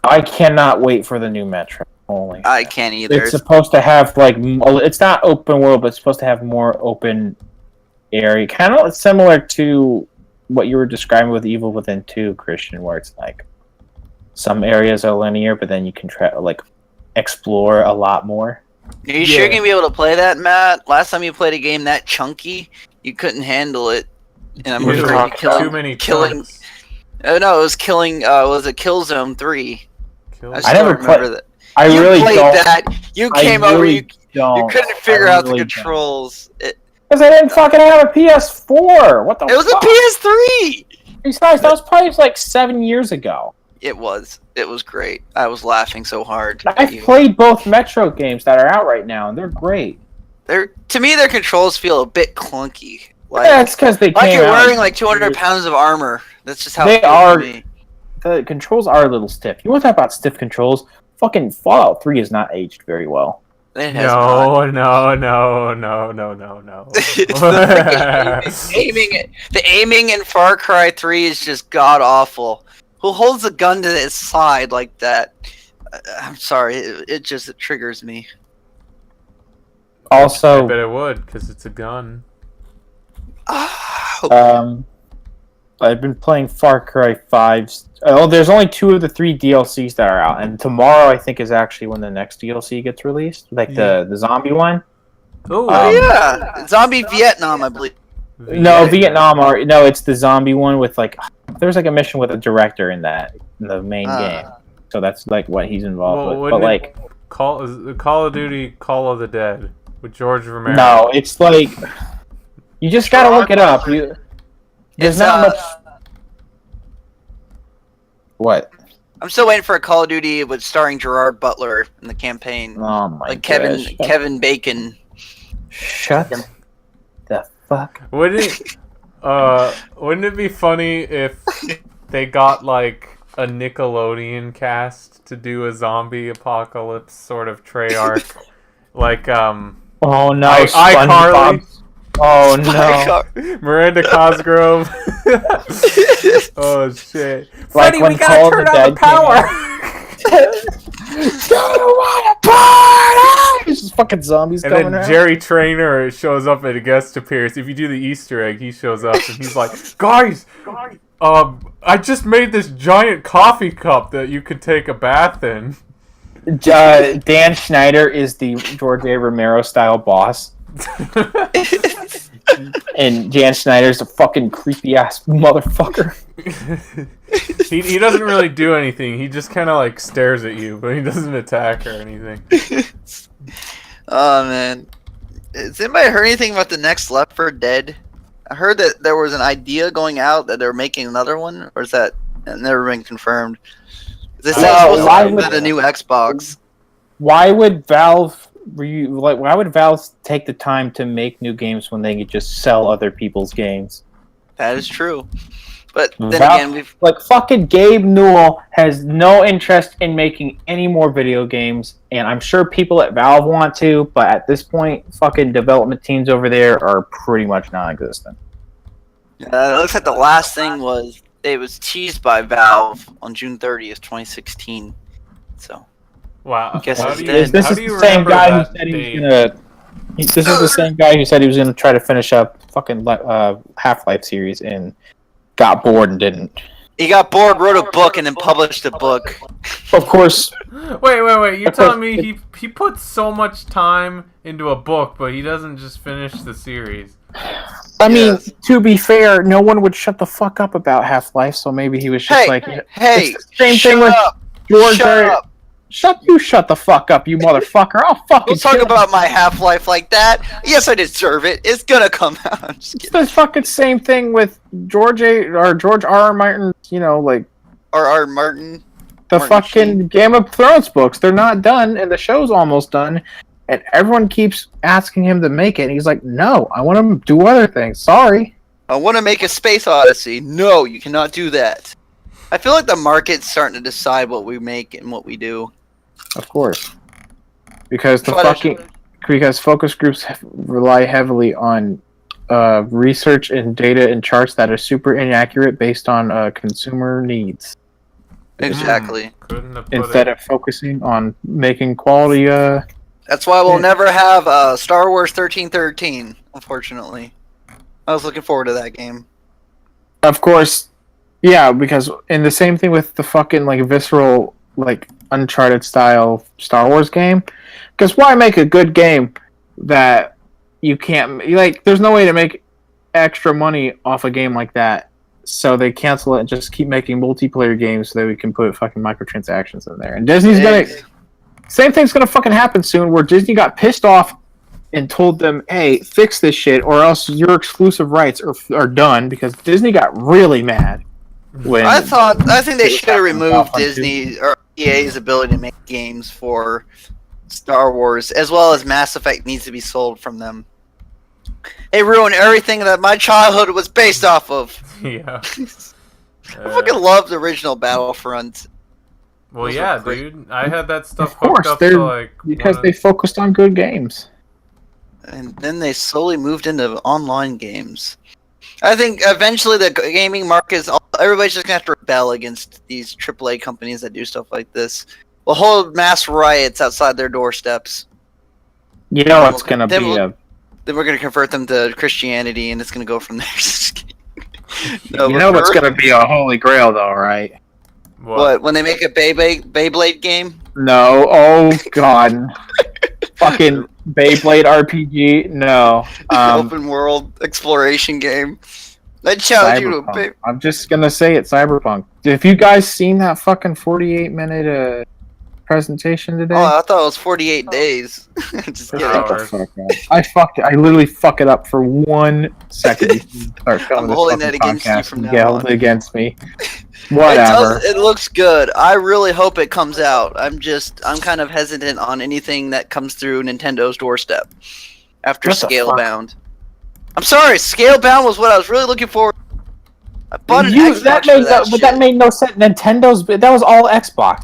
I cannot wait for the new Metro. Holy I can't either. It's supposed to have it's not open world, but it's supposed to have more open area, kind of similar to what you were describing with Evil Within 2, Christian, where it's like some areas are linear, but then you can explore a lot more. Are you sure you're gonna be able to play that, Matt? Last time you played a game that chunky, you couldn't handle it, and I'm afraid too many killing. Oh no, it was killing. Was it Killzone 3? I never remember that. I you really played don't. that. You came over. You couldn't figure out the really controls. Because I didn't fucking have a PS4. What the? It was a PS3. Besides, that was probably like 7 years ago. It was. It was great. I was laughing so hard. I've played both Metro games that are out right now, and they're great. To me, their controls feel a bit clunky. Yeah, it's because they like came you're out wearing like 200 pounds of armor. That's just how they it feels are. to me. The controls are a little stiff. You want to talk about stiff controls? Fucking Fallout 3 is not aged very well. It has not. No. It's the aiming. The aiming in Far Cry 3 is just god awful. Who holds a gun to his side like that? I'm sorry. It triggers me. Also, I bet it would, because it's a gun. I've been playing Far Cry 5. Oh, there's only 2 of the 3 DLCs that are out, and tomorrow I think is actually when the next DLC gets released, like the zombie one. Oh yeah, Zombie Vietnam, I believe. No, Vietnam. It's the zombie one with there's like a mission with a director in the main game, so that's like what he's involved with. But like Call of Duty, Call of the Dead with George Romero. No, it's like you just gotta look it up. There's not much. What? I'm still waiting for a Call of Duty with starring Gerard Butler in the campaign. Oh my like gosh. Kevin Bacon. Shut the fuck. Wouldn't it be funny if they got like a Nickelodeon cast to do a zombie apocalypse sort of Treyarch, like Oh no, iCarly. Oh no, Miranda Cosgrove. Oh shit, like Freddy, we gotta turn on the power. There's just fucking zombies and coming then around. Jerry Trainer shows up at a guest appearance. If you do the Easter egg, he shows up and he's like, guys, I just made this giant coffee cup that you could take a bath in. Dan Schneider is the George A. Romero style boss. And Dan Schneider's a fucking creepy ass motherfucker. He doesn't really do anything. He just kind of like stares at you, but he doesn't attack or anything. Oh man, has anybody heard anything about the next Left 4 Dead? I heard that there was an idea going out that they're making another one, or is that never been confirmed? This is supposed to be the new Xbox. Why would Valve why would Valve take the time to make new games when they could just sell other people's games? That is true. But then Valve, again, fucking Gabe Newell has no interest in making any more video games, and I'm sure people at Valve want to, but at this point, fucking development teams over there are pretty much non-existent. It looks like the last thing was teased by Valve on June 30th, 2016. So. Wow. This is the same guy who said he was gonna. This is the same guy who said he was gonna try to finish up fucking Half-Life series and got bored and didn't. He got bored, wrote a book, and then published a book. Of course. Wait! You're telling me he put so much time into a book, but he doesn't just finish the series? I mean, to be fair, no one would shut the fuck up about Half-Life, so maybe he was just hey, same thing with George. Shut up. Shut the fuck up, you motherfucker! I'll fucking. Don't talk about my Half-Life like that. Yes, I deserve it. It's gonna come out. I'm just kidding. It's the fucking same thing with George R.R. Martin. R.R. Martin. The fucking Game of Thrones books. They're not done, and the show's almost done. and everyone keeps asking him to make it. And he's like, "No, I want to do other things. Sorry." I want to make a Space Odyssey. No, you cannot do that. I feel like the market's starting to decide what we make and what we do. Of course, because because focus groups rely heavily on research and data and charts that are super inaccurate based on consumer needs. Exactly. Instead of focusing on making quality. That's why we'll never have Star Wars 1313. Unfortunately, I was looking forward to that game. Of course, yeah, because in the same thing with the fucking like visceral like Uncharted style Star Wars game. Because why make a good game that you can't like? There's no way to make extra money off a game like that, so they cancel it and just keep making multiplayer games so that we can put fucking microtransactions in there. And Disney's gonna same thing's gonna fucking happen soon, where Disney got pissed off and told them, "Hey, fix this shit, or else your exclusive rights are done." Because Disney got really mad. I think they should have removed Disney or EA's ability to make games for Star Wars, as well as Mass Effect needs to be sold from them. They ruined everything that my childhood was based off of. Yeah. I fucking loved the original Battlefront. Well, yeah, dude. I had that stuff of course, hooked up to like because they focused on good games. And then they slowly moved into online games. I think eventually the gaming market everybody's just gonna have to rebel against these AAA companies that do stuff like this. We'll hold mass riots outside their doorsteps. You know it's gonna be Then we're gonna convert them to Christianity, and it's gonna go from there. No, you know what's gonna be a holy grail, though, right? What? When they make a Beyblade game? No. Oh God. Fucking Beyblade RPG? No. Open world exploration game. I challenge you to. I'm just gonna say it, Cyberpunk. Have you guys seen that fucking 48-minute presentation today? Oh, I thought it was 48 days. Just kidding. I literally fuck it up for 1 second. Start I'm holding that against you from now on. Held it against me. Whatever. It looks good. I really hope it comes out. I'm kind of hesitant on anything that comes through Nintendo's doorstep after Scalebound. I'm sorry, Scalebound was what I was really looking for. I bought an Xbox but that made no sense. That was all Xbox.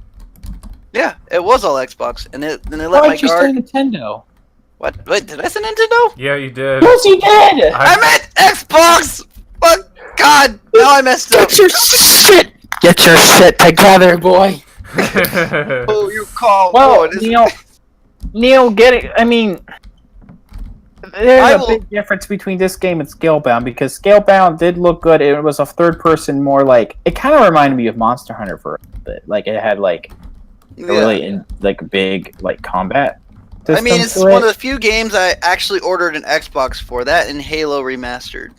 Yeah, it was all Xbox, and then they let Why my did you say Nintendo? What? Wait, did I say Nintendo? Yeah, you did. Yes, you did. I meant Xbox. Fuck God! Now I messed up. Get your shit together, boy. Oh, you call. Well, Neil, get it. I mean, there's a big difference between this game and Scalebound, because Scalebound did look good. It was a third-person, more like it kind of reminded me of Monster Hunter for a bit. Like it had like really big like combat. I mean, it's one of the few games I actually ordered an Xbox for. That and Halo Remastered.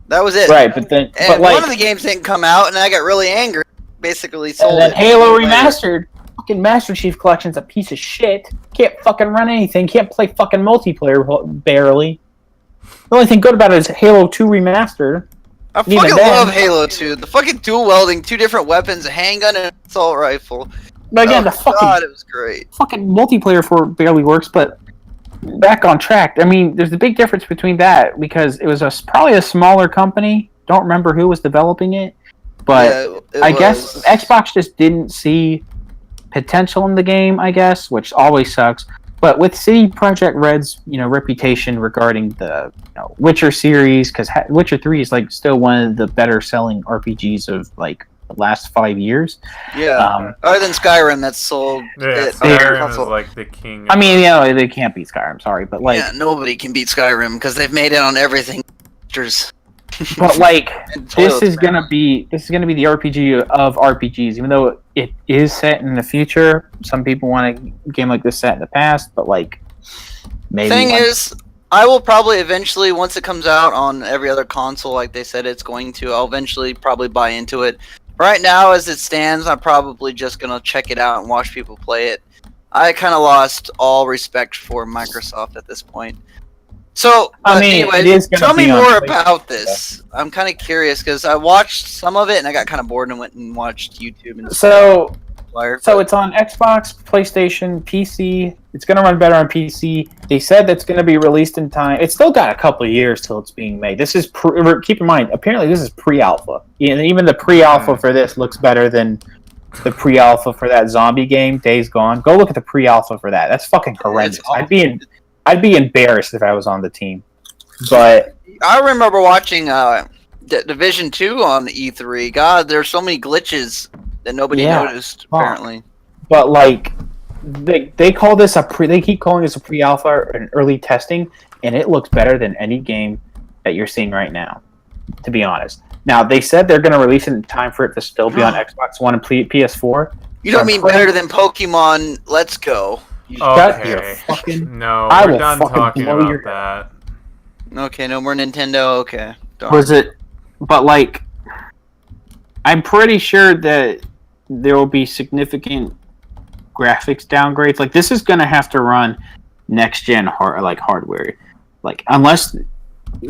That was it. Right, but one of the games didn't come out, and I got really angry. Basically, sold it. And then Halo Remastered, fucking Master Chief Collection's a piece of shit. Can't fucking run anything. Can't play fucking multiplayer barely. The only thing good about it is Halo 2 Remastered. I fucking love Halo 2. The fucking dual welding, 2 different weapons, a handgun and an assault rifle. But again, it was great. Fucking multiplayer for barely works, but back on track. I mean, there's a big difference between that, because it was probably a smaller company. Don't remember who was developing it, but I guess Xbox just didn't see potential in the game, I guess, which always sucks. But with CD Projekt Red's, reputation regarding the Witcher series, because Witcher 3 is like still one of the better selling RPGs of like the last 5 years. Yeah. Other than Skyrim, that's sold. Yeah, Skyrim is like the king. I mean, they can't beat Skyrim. Sorry, but like, nobody can beat Skyrim because they've made it on everything. But like, this is gonna be the RPG of RPGs, even though it is set in the future. Some people want a game like this set in the past, but like, maybe. Thing is, I will probably eventually, once it comes out on every other console, like they said it's going to, I'll eventually probably buy into it. Right now, as it stands, I'm probably just gonna check it out and watch people play it. I kind of lost all respect for Microsoft at this point. So, anyway, tell me more about this. I'm kind of curious because I watched some of it and I got kind of bored and went and watched YouTube. And so, multiplayer. So it's on Xbox, PlayStation, PC. It's going to run better on PC. They said that's going to be released in time. It's still got a couple of years till it's being made. This is keep in mind. Apparently, this is pre-alpha. And even the pre-alpha for this looks better than the pre-alpha for that zombie game, Days Gone. Go look at the pre-alpha for that. That's fucking horrendous. I'd be embarrassed if I was on the team. But I remember watching Division 2 on the E3. God, there's so many glitches that nobody noticed, apparently. But like, they call this they keep calling this a pre-alpha and early testing, and it looks better than any game that you're seeing right now, to be honest. Now, they said they're going to release it in time for it to still be on Xbox One and PS4. You don't mean better than Pokemon Let's Go. Okay. No, we're done talking about that. Okay, no more Nintendo. Okay. Darn. Was it? But like, I'm pretty sure that there will be significant graphics downgrades. Like, this is going to have to run next gen hardware. Like, unless.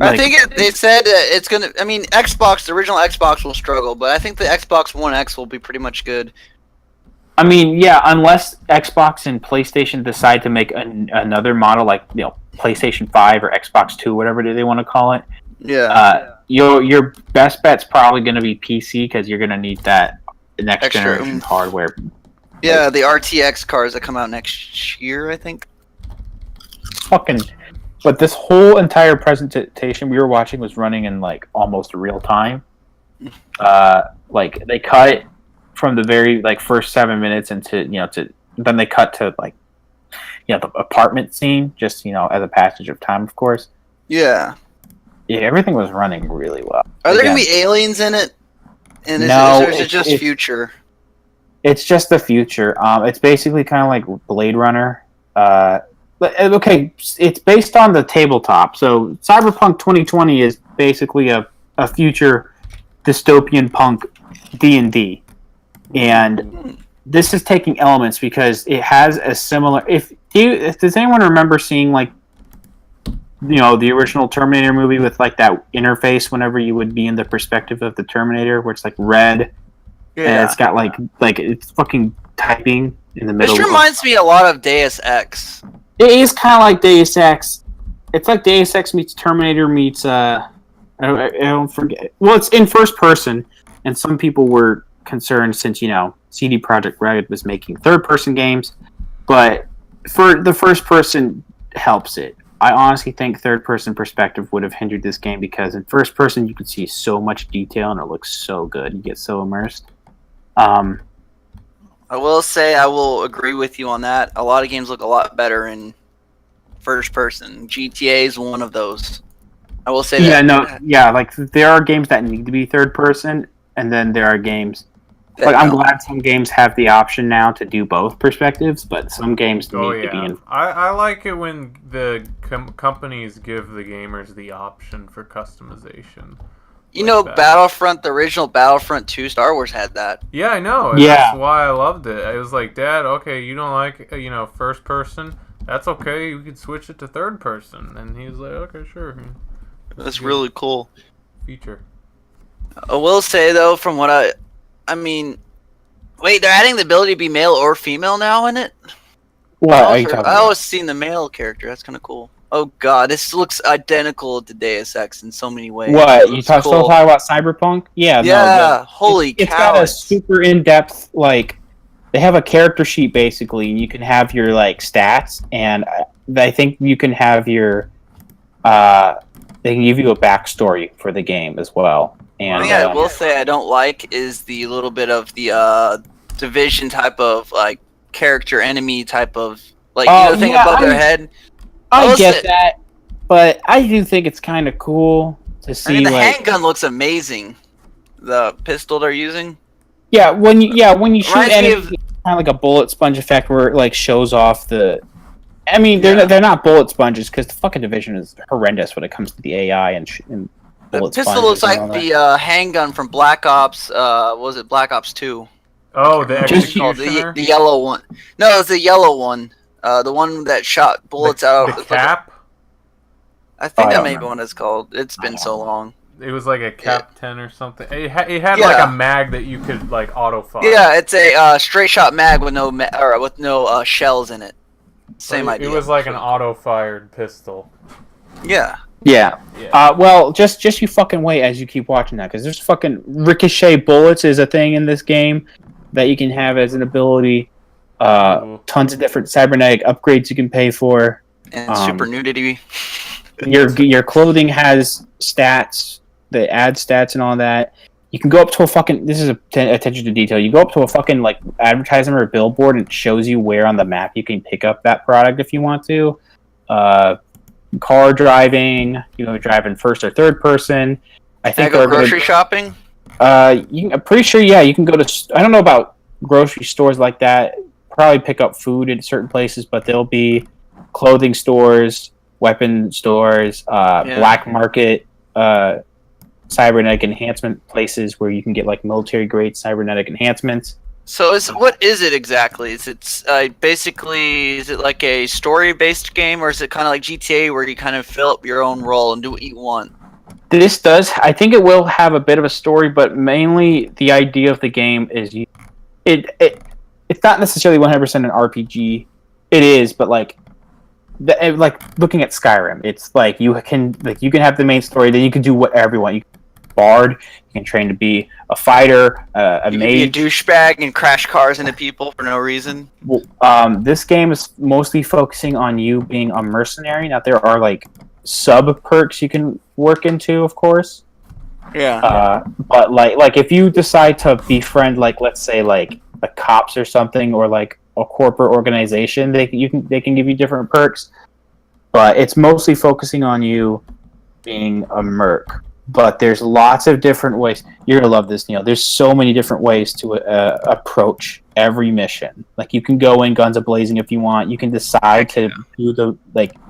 I think they said it's going to. I mean, Xbox, the original Xbox will struggle, but I think the Xbox One X will be pretty much good. I mean, yeah, unless Xbox and PlayStation decide to make another model, like, you know, PlayStation 5 or Xbox 2, whatever they want to call it. Yeah. Your best bet's probably going to be PC because you're going to need that next generation hardware. Yeah, the RTX cars that come out next year, I think. But this whole entire presentation we were watching was running in like almost real time. Like they cut it from the very first 7 minutes into then they cut to the apartment scene, just as a passage of time, of course. Yeah. Yeah, everything was running really well. Are there gonna be aliens in it? And is it just future? It's just the future. It's basically kind of like Blade Runner. Okay, it's based on the tabletop. So Cyberpunk 2020 is basically a future dystopian punk D&D. And this is taking elements because it has a similar... Does anyone remember seeing the original Terminator movie with that interface whenever you would be in the perspective of the Terminator, where it's red, and it's got it's fucking typing in the middle. This reminds me a lot of Deus Ex. It is kind of like Deus Ex. It's like Deus Ex meets Terminator meets I don't forget. Well, it's in first person, and some people were concerned since CD Projekt Red was making third person games, but for the first person helps it. I honestly think third-person perspective would have hindered this game because in first person you can see so much detail and it looks so good. You get so immersed. I will say I will agree with you on that. A lot of games look a lot better in first person. GTA is one of those. I will say that. There are games that need to be third person, and then there are games... I'm glad some games have the option now to do both perspectives, but some games need to be in. I like it when the companies give the gamers the option for customization. Battlefront, the original Battlefront 2, Star Wars had that. Yeah, I know. And that's why I loved it. I was like, Dad, okay, you don't like first person. That's okay. You can switch it to third person. And he was like, okay, sure. That's really cool. Feature. I will say though, from what I mean, wait, they're adding the ability to be male or female now in it? What are you talking about? I always seen the male character. That's kind of cool. Oh god, this looks identical to Deus Ex in so many ways. What? You still talking about Cyberpunk? Yeah. Yeah, holy cow. It's got a super in-depth, they have a character sheet basically, and you can have your, stats, and I think you can have your, they can give you a backstory for the game as well. And, one thing I will say I don't like is the little bit of the Division type of character enemy type of thing above their head. I get that, but I do think it's kind of cool to see. I mean, the handgun looks amazing. The pistol they're using. Yeah, when you shoot enemies, it's kind of like a bullet sponge effect where it shows off the. I mean, they're not bullet sponges because the fucking Division is horrendous when it comes to the AI and the pistol looks like the handgun from Black Ops. Was it Black Ops 2? Oh, the executioner? The yellow one. No, it's the yellow one. The one that shot bullets out. The cap? I think that may be what it's called. It's been so long. It was like a Cap 10 or something. It had Yeah. like a mag that you could like auto fire. Yeah, it's a straight shot mag with no shells in it. Same It idea. was like an auto fired pistol. Yeah. Yeah. Yeah. Well, just you fucking wait as you keep watching that, because there's fucking ricochet bullets is a thing in this game that you can have as an ability. Tons of different cybernetic upgrades you can pay for. And super nudity. Your clothing has stats that add stats and all that. You can go up to a fucking. This is attention to detail. You go up to a fucking like advertisement or billboard and it shows you where on the map you can pick up that product if you want to. Car driving, driving first or third person. I think Can I go grocery shopping? I'm pretty sure. Yeah, you can go to. I don't know about grocery stores like that. Probably pick up food in certain places, but there'll be clothing stores, weapon stores, black market, cybernetic enhancement places where you can get like military grade cybernetic enhancements. So what is it exactly? Is it basically is it like a story based game, or is it kind of like GTA where you kind of fill up your own role and do what you want? This does. I think it will have a bit of a story, but mainly the idea of the game is it's not necessarily 100% an RPG. It is, but like looking at Skyrim, it's like you can have the main story, then you can do whatever you want. You can be a bard, you can train to be a fighter, a mage. You can be a douchebag and crash cars into people for no reason. This game is mostly focusing on you being a mercenary. Now there are like sub perks you can work into, of course. Yeah. But like if you decide to befriend, like let's say like the cops or something, or like a corporate organization, they can give you different perks. But it's mostly focusing on you being a merc. But there's lots of different ways. You're gonna love this, Neil. There's so many different ways to approach every mission. Like you can go in guns a-blazing if you want. You can decide to do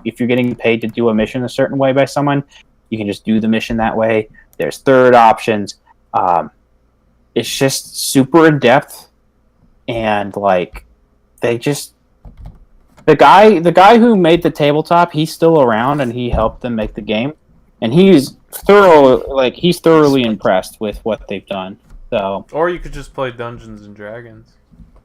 if you're getting paid to do a mission a certain way by someone, you can just do the mission that way. There's third options. It's just super in depth, and like they just the guy who made the tabletop, he's still around and he helped them make the game, and he's thoroughly impressed with what they've done. So, or you could just play Dungeons and Dragons.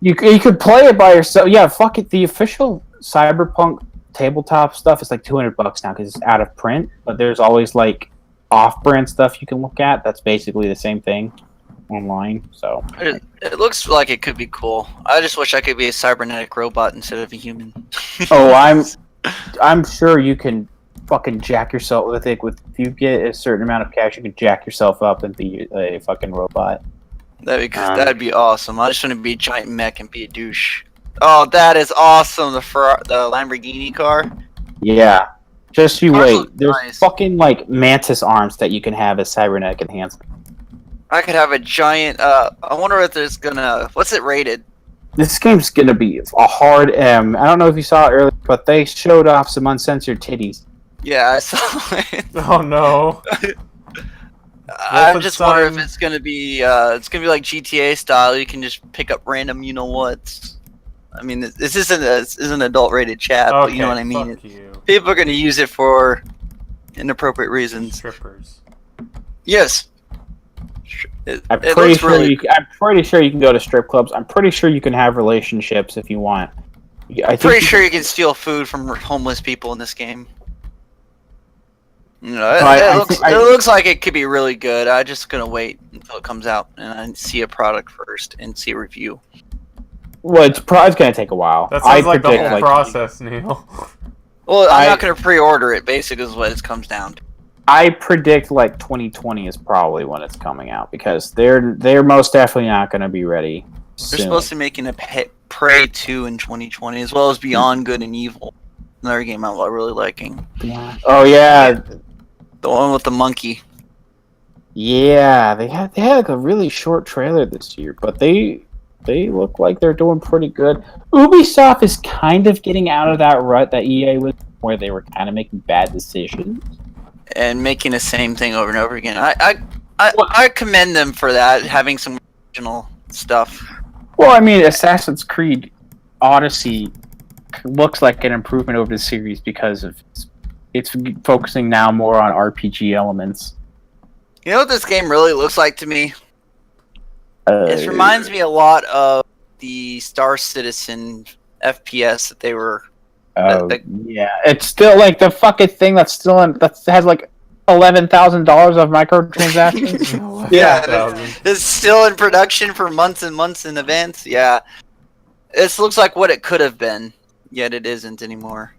You could play it by yourself. Yeah, fuck it. The official Cyberpunk tabletop stuff is like $200 now because it's out of print. But there's always like off-brand stuff you can look at. That's basically the same thing online. So it looks like it could be cool. I just wish I could be a cybernetic robot instead of a human. Oh, I'm sure you can fucking jack yourself with it. If you get a certain amount of cash, you can jack yourself up and be a fucking robot. That'd be awesome. I just want to be a giant mech and be a douche. Oh, that is awesome! The Lamborghini car. Yeah, just you Cars wait. look There's nice. fucking like mantis arms that you can have as cybernetic enhancement. I could have a giant. I wonder if there's gonna. What's it rated? This game's gonna be a hard M. I don't know if you saw it earlier, but they showed off some uncensored titties. Yeah, I saw it. Oh no! I'm just wondering if it's gonna be like GTA style. You can just pick up random, you know what? I mean, this isn't adult rated chat, Okay, but you know what I mean. fuck you. People are gonna use it for inappropriate reasons. Strippers. Yes. I'm pretty sure you can go to strip clubs. I'm pretty sure you can have relationships if you want. I'm pretty sure you can steal food from homeless people in this game. You know, it looks like it could be really good. I'm just gonna wait until it comes out and I see a product first and see a review. Well, it's probably gonna take a while. That sounds like the whole process, Neil. Well, I'm not gonna pre-order it. Basically, is what it comes down to. I predict like 2020 is probably when it's coming out because they're most definitely not gonna be ready soon. They're supposed to be making a Prey 2 in 2020, as well as Beyond Good and Evil. Another game I'm really liking. Yeah. Oh yeah. The one with the monkey. Yeah, they had like a really short trailer this year, but they look like they're doing pretty good. Ubisoft is kind of getting out of that rut that EA was, where they were kind of making bad decisions and making the same thing over and over again. I commend them for that, having some original stuff. Well, I mean, Assassin's Creed Odyssey looks like an improvement over the series because of it's focusing now more on RPG elements. You know what this game really looks like to me? It reminds me a lot of the Star Citizen FPS that they were. Yeah, it's still like the fucking thing that has like $11,000 of microtransactions. Yeah, it's still in production for months and months in advance. Yeah, this looks like what it could have been, yet it isn't anymore.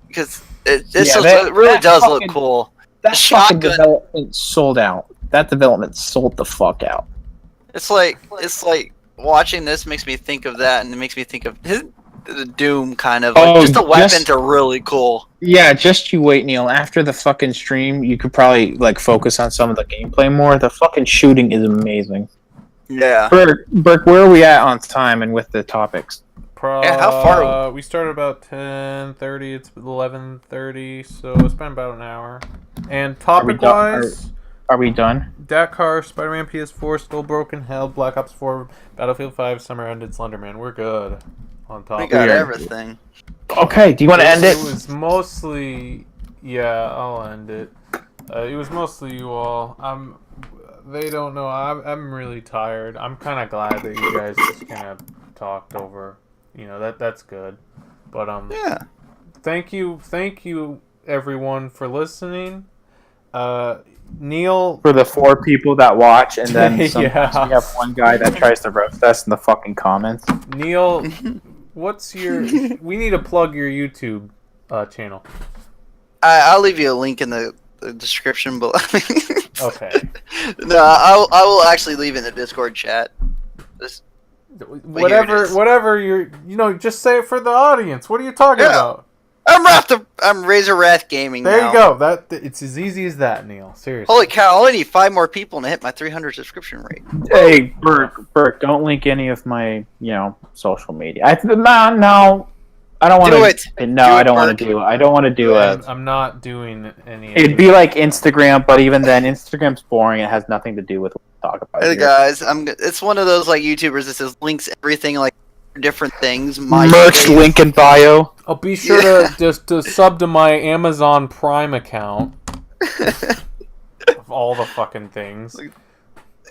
Because it really does look cool. That fucking development sold out. That development sold the fuck out. It's like watching this makes me think of that, and it makes me think of the Doom kind of. Like, just the weapons are really cool. Yeah, just you wait, Neil. After the fucking stream, you could probably like focus on some of the gameplay more. The fucking shooting is amazing. Yeah. Burke, where are we at on time and with the topics? Yeah, how far? We started about 10:30. It's 11:30, so it's been about an hour. And topic-wise, are we done? Dakar, Spider-Man PS4, Still Broken, Hell, Black Ops 4, Battlefield 5, Summer Ended, Slenderman. We're good on top. We got everything. Okay, do you want to end it? It was mostly... Yeah, I'll end it. It was mostly you all. They don't know. I'm really tired. I'm kind of glad that you guys just kind of talked over. You know, that's good. But yeah. Thank you everyone for listening. Neil, for the 4 people that watch, and then sometimes yeah. we have one guy that tries to roast us in the fucking comments. Neil, what's your? We need to plug your YouTube channel. I'll leave you a link in the description below. Okay. No, I will actually leave it in the Discord chat. Whatever you're, just say it for the audience. What are you talking about? I'm Razor Wrath Gaming. There now. you go. It's as easy as that, Neil. Seriously. Holy cow! I only need 5 more people to hit my 300 subscription rate. Hey, Burke, don't link any of my, social media. No, I don't want to. No, I don't want to do. I don't want to do it. I'm not doing any. It'd be like Instagram, but even then, Instagram's boring. It has nothing to do with what we talk about. Hey guys, it's one of those like YouTubers that says links everything like different things. Merch link in bio. I'll be sure to sub to my Amazon Prime account. Of all the fucking things.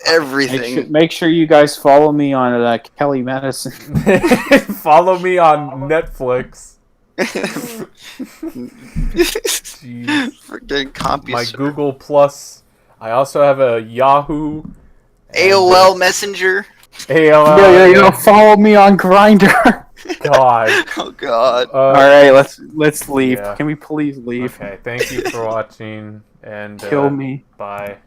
Everything. Make sure you guys follow me on Kelly Madison. Follow me on Netflix. Freaking CompuServe. My Google Plus. I also have a Yahoo. AOL Messenger. AOL. Yeah. Follow me on Grindr. God. Oh God. All right, let's leave. Yeah. Can we please leave? Okay. Thank you for watching and kill me. Bye.